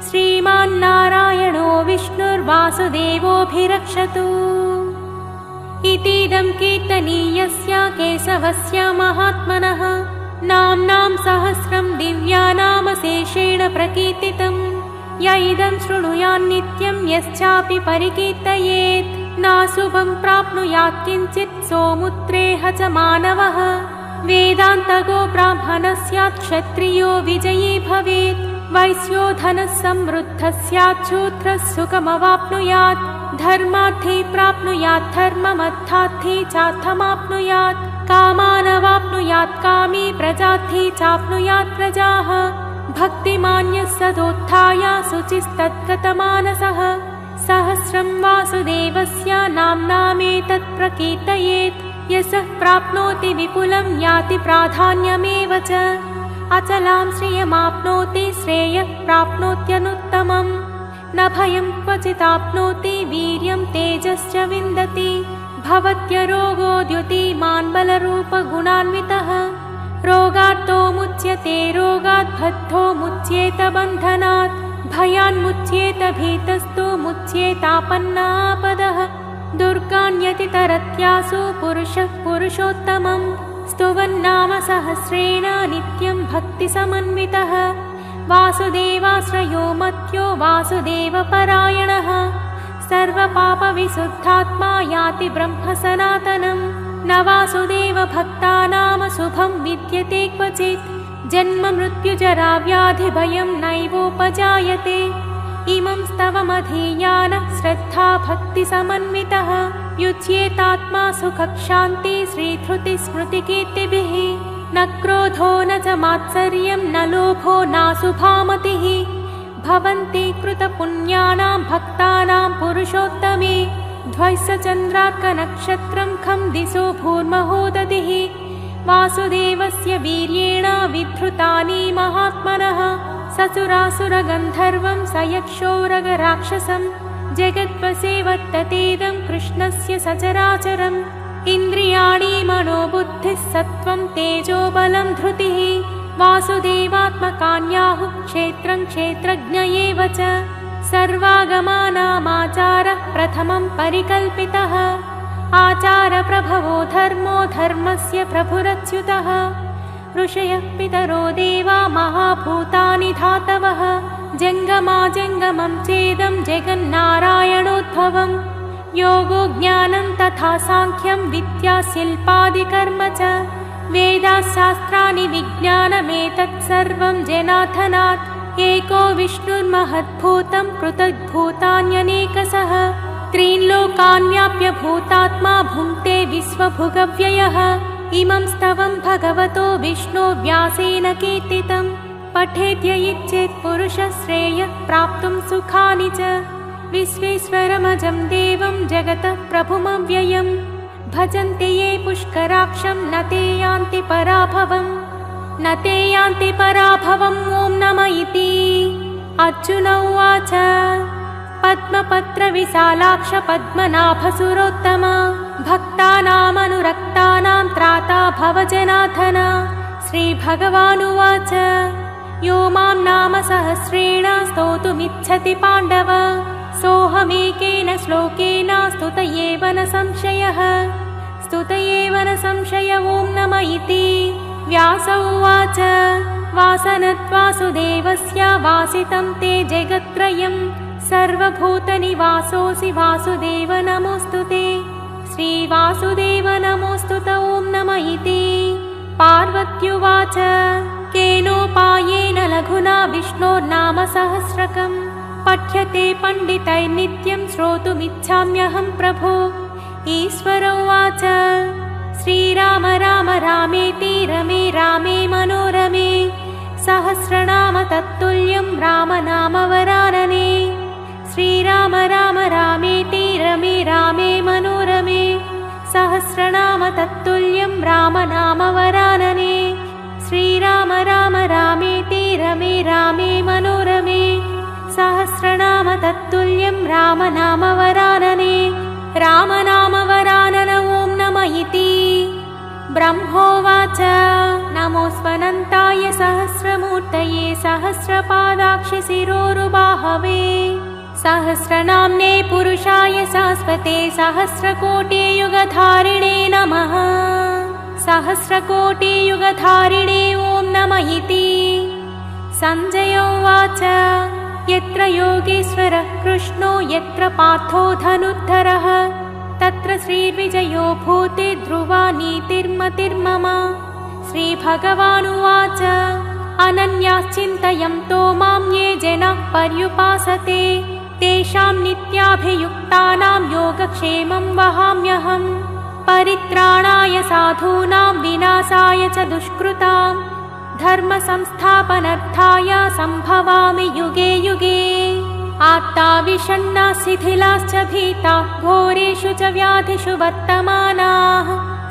Speaker 4: श्रीमान्नारायणो विष्णुर्वासुदेवोऽभिरक्षतु इतीदं कीर्तनीयस्य केशवस्य महात्मनः नाम्नां सहस्रं दिव्यानामशेषेण प्रकीर्तितं य इदं शृणुयान्नित्यं यश्चापि परिकीर्तयेत् नाशुभं प्राप्नुयात् किञ्चित् सोमुत्रेह च मानवः वेदान्तगो ब्राह्मणः स्यात् क्षत्रियो विजयी भवेत् वैश्यो धनः समृद्धः स्यात् शूद्रः सुखमवाप्नुयात् धर्मार्थी प्राप्नुयात् धर्ममर्थार्थी चार्थमाप्नुयात् कामानवाप्नुयात् कामी प्रजार्थी चाप्नुयात् प्रजाः भक्तिमान्यः सदोत्थाय शुचिस्तद्गतमानसः सहस्रं वासुदेवस्य नाम्नामेतत् प्रकीर्तयेत् यशः प्राप्नोति विपुलं याति प्राधान्यमेव च अचलां श्रियमाप्नोति श्रेयः प्राप्नोत्यनुत्तमम् न भयं क्वचिदाप्नोति वीर्यं तेजश्च विन्दति भवत्यरोगोद्युतिमान् बलरूपगुणान्वितः रोगार्तो मुच्यते रोगात् बद्धो मुच्येत बन्धनात् भयान्मुच्येत भीतस्तु मुच्येतापन्नापदः दुर्गान्यतितरत्यासु पुरुषः पुरुषोत्तमम् स्तुवन्नाम सहस्रेण नित्यं भक्तिसमन्वितः वासुदेवाश्रयो मत्यो वासुदेवपरायणः सर्वपापविशुद्धात्मा याति ब्रह्म सनातनम् न वासुदेवभक्तानाम शुभं विद्यते क्वचित् जन्म मृत्युजरा व्याधिभयं नैवोपजायते इमं स्तवमधीयानः श्रद्धा भक्तिसमन्वितः युज्येतात्मा सुखक्षान्ति श्रीधृतिस्मृतिकीर्तिभिः न क्रोधो न च मात्सर्यं न लोभो नाशुभामतिः भवन्ति कृतपुण्यानां भक्तानां पुरुषोत्तमे ध्वैसचन्द्रार्कनक्षत्रं खं दिशो भूर्महोदधिः वासुदेवस्य वीर्येण विधृतानि महात्मनः ससुरासुरगन्धर्वं सयक्षोरगराक्षसं जगद्वसे वर्ततेदं कृष्णस्य सचराचरम् इन्द्रियाणि मनोबुद्धिः सत्त्वं तेजो बलं धृतिः वासुदेवात्मकान्याहुः क्षेत्रं क्षेत्रज्ञ एव च सर्वागमानामाचारः प्रथमं परिकल्पितः आचारप्रभवो धर्मो धर्मस्य प्रभुरच्युतः ऋषयः पितरो देवा महाभूतानि धातवः जङ्गमाजङ्गमं चेदं जगन्नारायणोद्भवम् योगो ज्ञानं तथा साङ्ख्यं विद्या शिल्पादिकर्म च वेदाशास्त्राणि विज्ञानमेतत् सर्वं जनार्दनात् एको विष्णुर्महद्भूतं पृथग्भूतान्यनेकशः त्रीन् लोकान् व्याप्य भूतात्मा भुङ्क्ते विश्वभुगव्ययः इमं स्तवं भगवतो विष्णो व्यासेन कीर्तितं पठेद्य इच्छेत् पुरुषः श्रेयः प्राप्तुं सुखानि च विश्वेश्वरमजं देवं जगतः प्रभुमव्ययम् भजन्ते ये पुष्कराक्षं न ते यान्ति पराभवम् न ते यान्ति पराभवम् ॐ नमः इति अर्जुन उवाच पद्मपत्रविशालाक्ष पद्मनाभसुरोत्तम भक्तानामनुरक्तानां त्राता भव जनार्दन श्रीभगवानुवाच यो मां नाम सहस्रेण स्तोतुमिच्छति पाण्डव सोऽहमेकेन श्लोकेन स्तुत एव न संशयः स्तुत एव न संशय ॐ नमः इति व्यास उवाच वासनत्वासुदेवस्य वासितं ते जगत्त्रयं सर्वभूतनिवासोऽसि वासुदेव नमोऽस्तु ते श्रीवासुदेव नमोऽस्तु ॐ नमः इति पार्वत्युवाच केनोपायेन लघुना विष्णोर्नाम सहस्रकम् पठ्यते पण्डितैर्नित्यं श्रोतुमिच्छाम्यहं प्रभो ईश्वर उवाच श्रीराम राम रामेति रमे रामे मनोरमे सहस्रनाम तत्तुल्यं रामनामवरानने श्रीराम राम रामेति रमे रामे मनोरमे सहस्रनाम तत्तुल्यं रामनामवरानने श्रीराम राम रामेति रमे रामे मनोरमे सहस्रनाम तत्तुल्यं रामनामवरानने रामनामवरानन ॐ नमः इति ब्रह्मोवाच नमोऽस्त्वनन्ताय सहस्रमूर्तये सहस्रपादाक्षशिरोरुबाहवे सहस्रनाम्ने पुरुषाय शाश्वते सहस्रकोटियुगधारिणे नमः सहस्रकोटियुगधारिणे ॐ नमः इति सञ्जय उवाच यत्र योगेश्वरः कृष्णो यत्र पार्थो धनुर्धरः तत्र श्रीर्विजयो भूते ध्रुवा नीतिर्मतिर्मम श्रीभगवानुवाच अनन्याश्चिन्तयन्तो मां ये जनाः पर्युपासते तेषां नित्याभियुक्तानां योगक्षेमं वहाम्यहम् परित्राणाय साधूनां विनाशाय च दुष्कृतां धर्म संस्थापनार्थाय सम्भवामि युगे युगे आत्ता विषण्णा शिथिलाश्च भीताः घोरेषु च व्याधिषु वर्तमानाः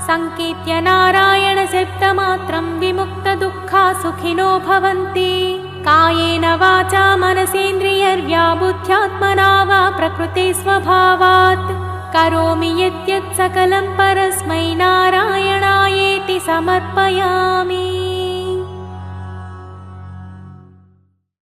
Speaker 4: संकीर्त्य नारायण शब्दमात्रं विमुक्तदुःखा सुखिनो भवन्ति कायेन वाचा मनसेन्द्रियैर्व्या बुद्ध्यात्मना वा प्रकृते स्वभावात् करोमि यद्यत् सकलं परस्मै नारायणायेति समर्पयामि।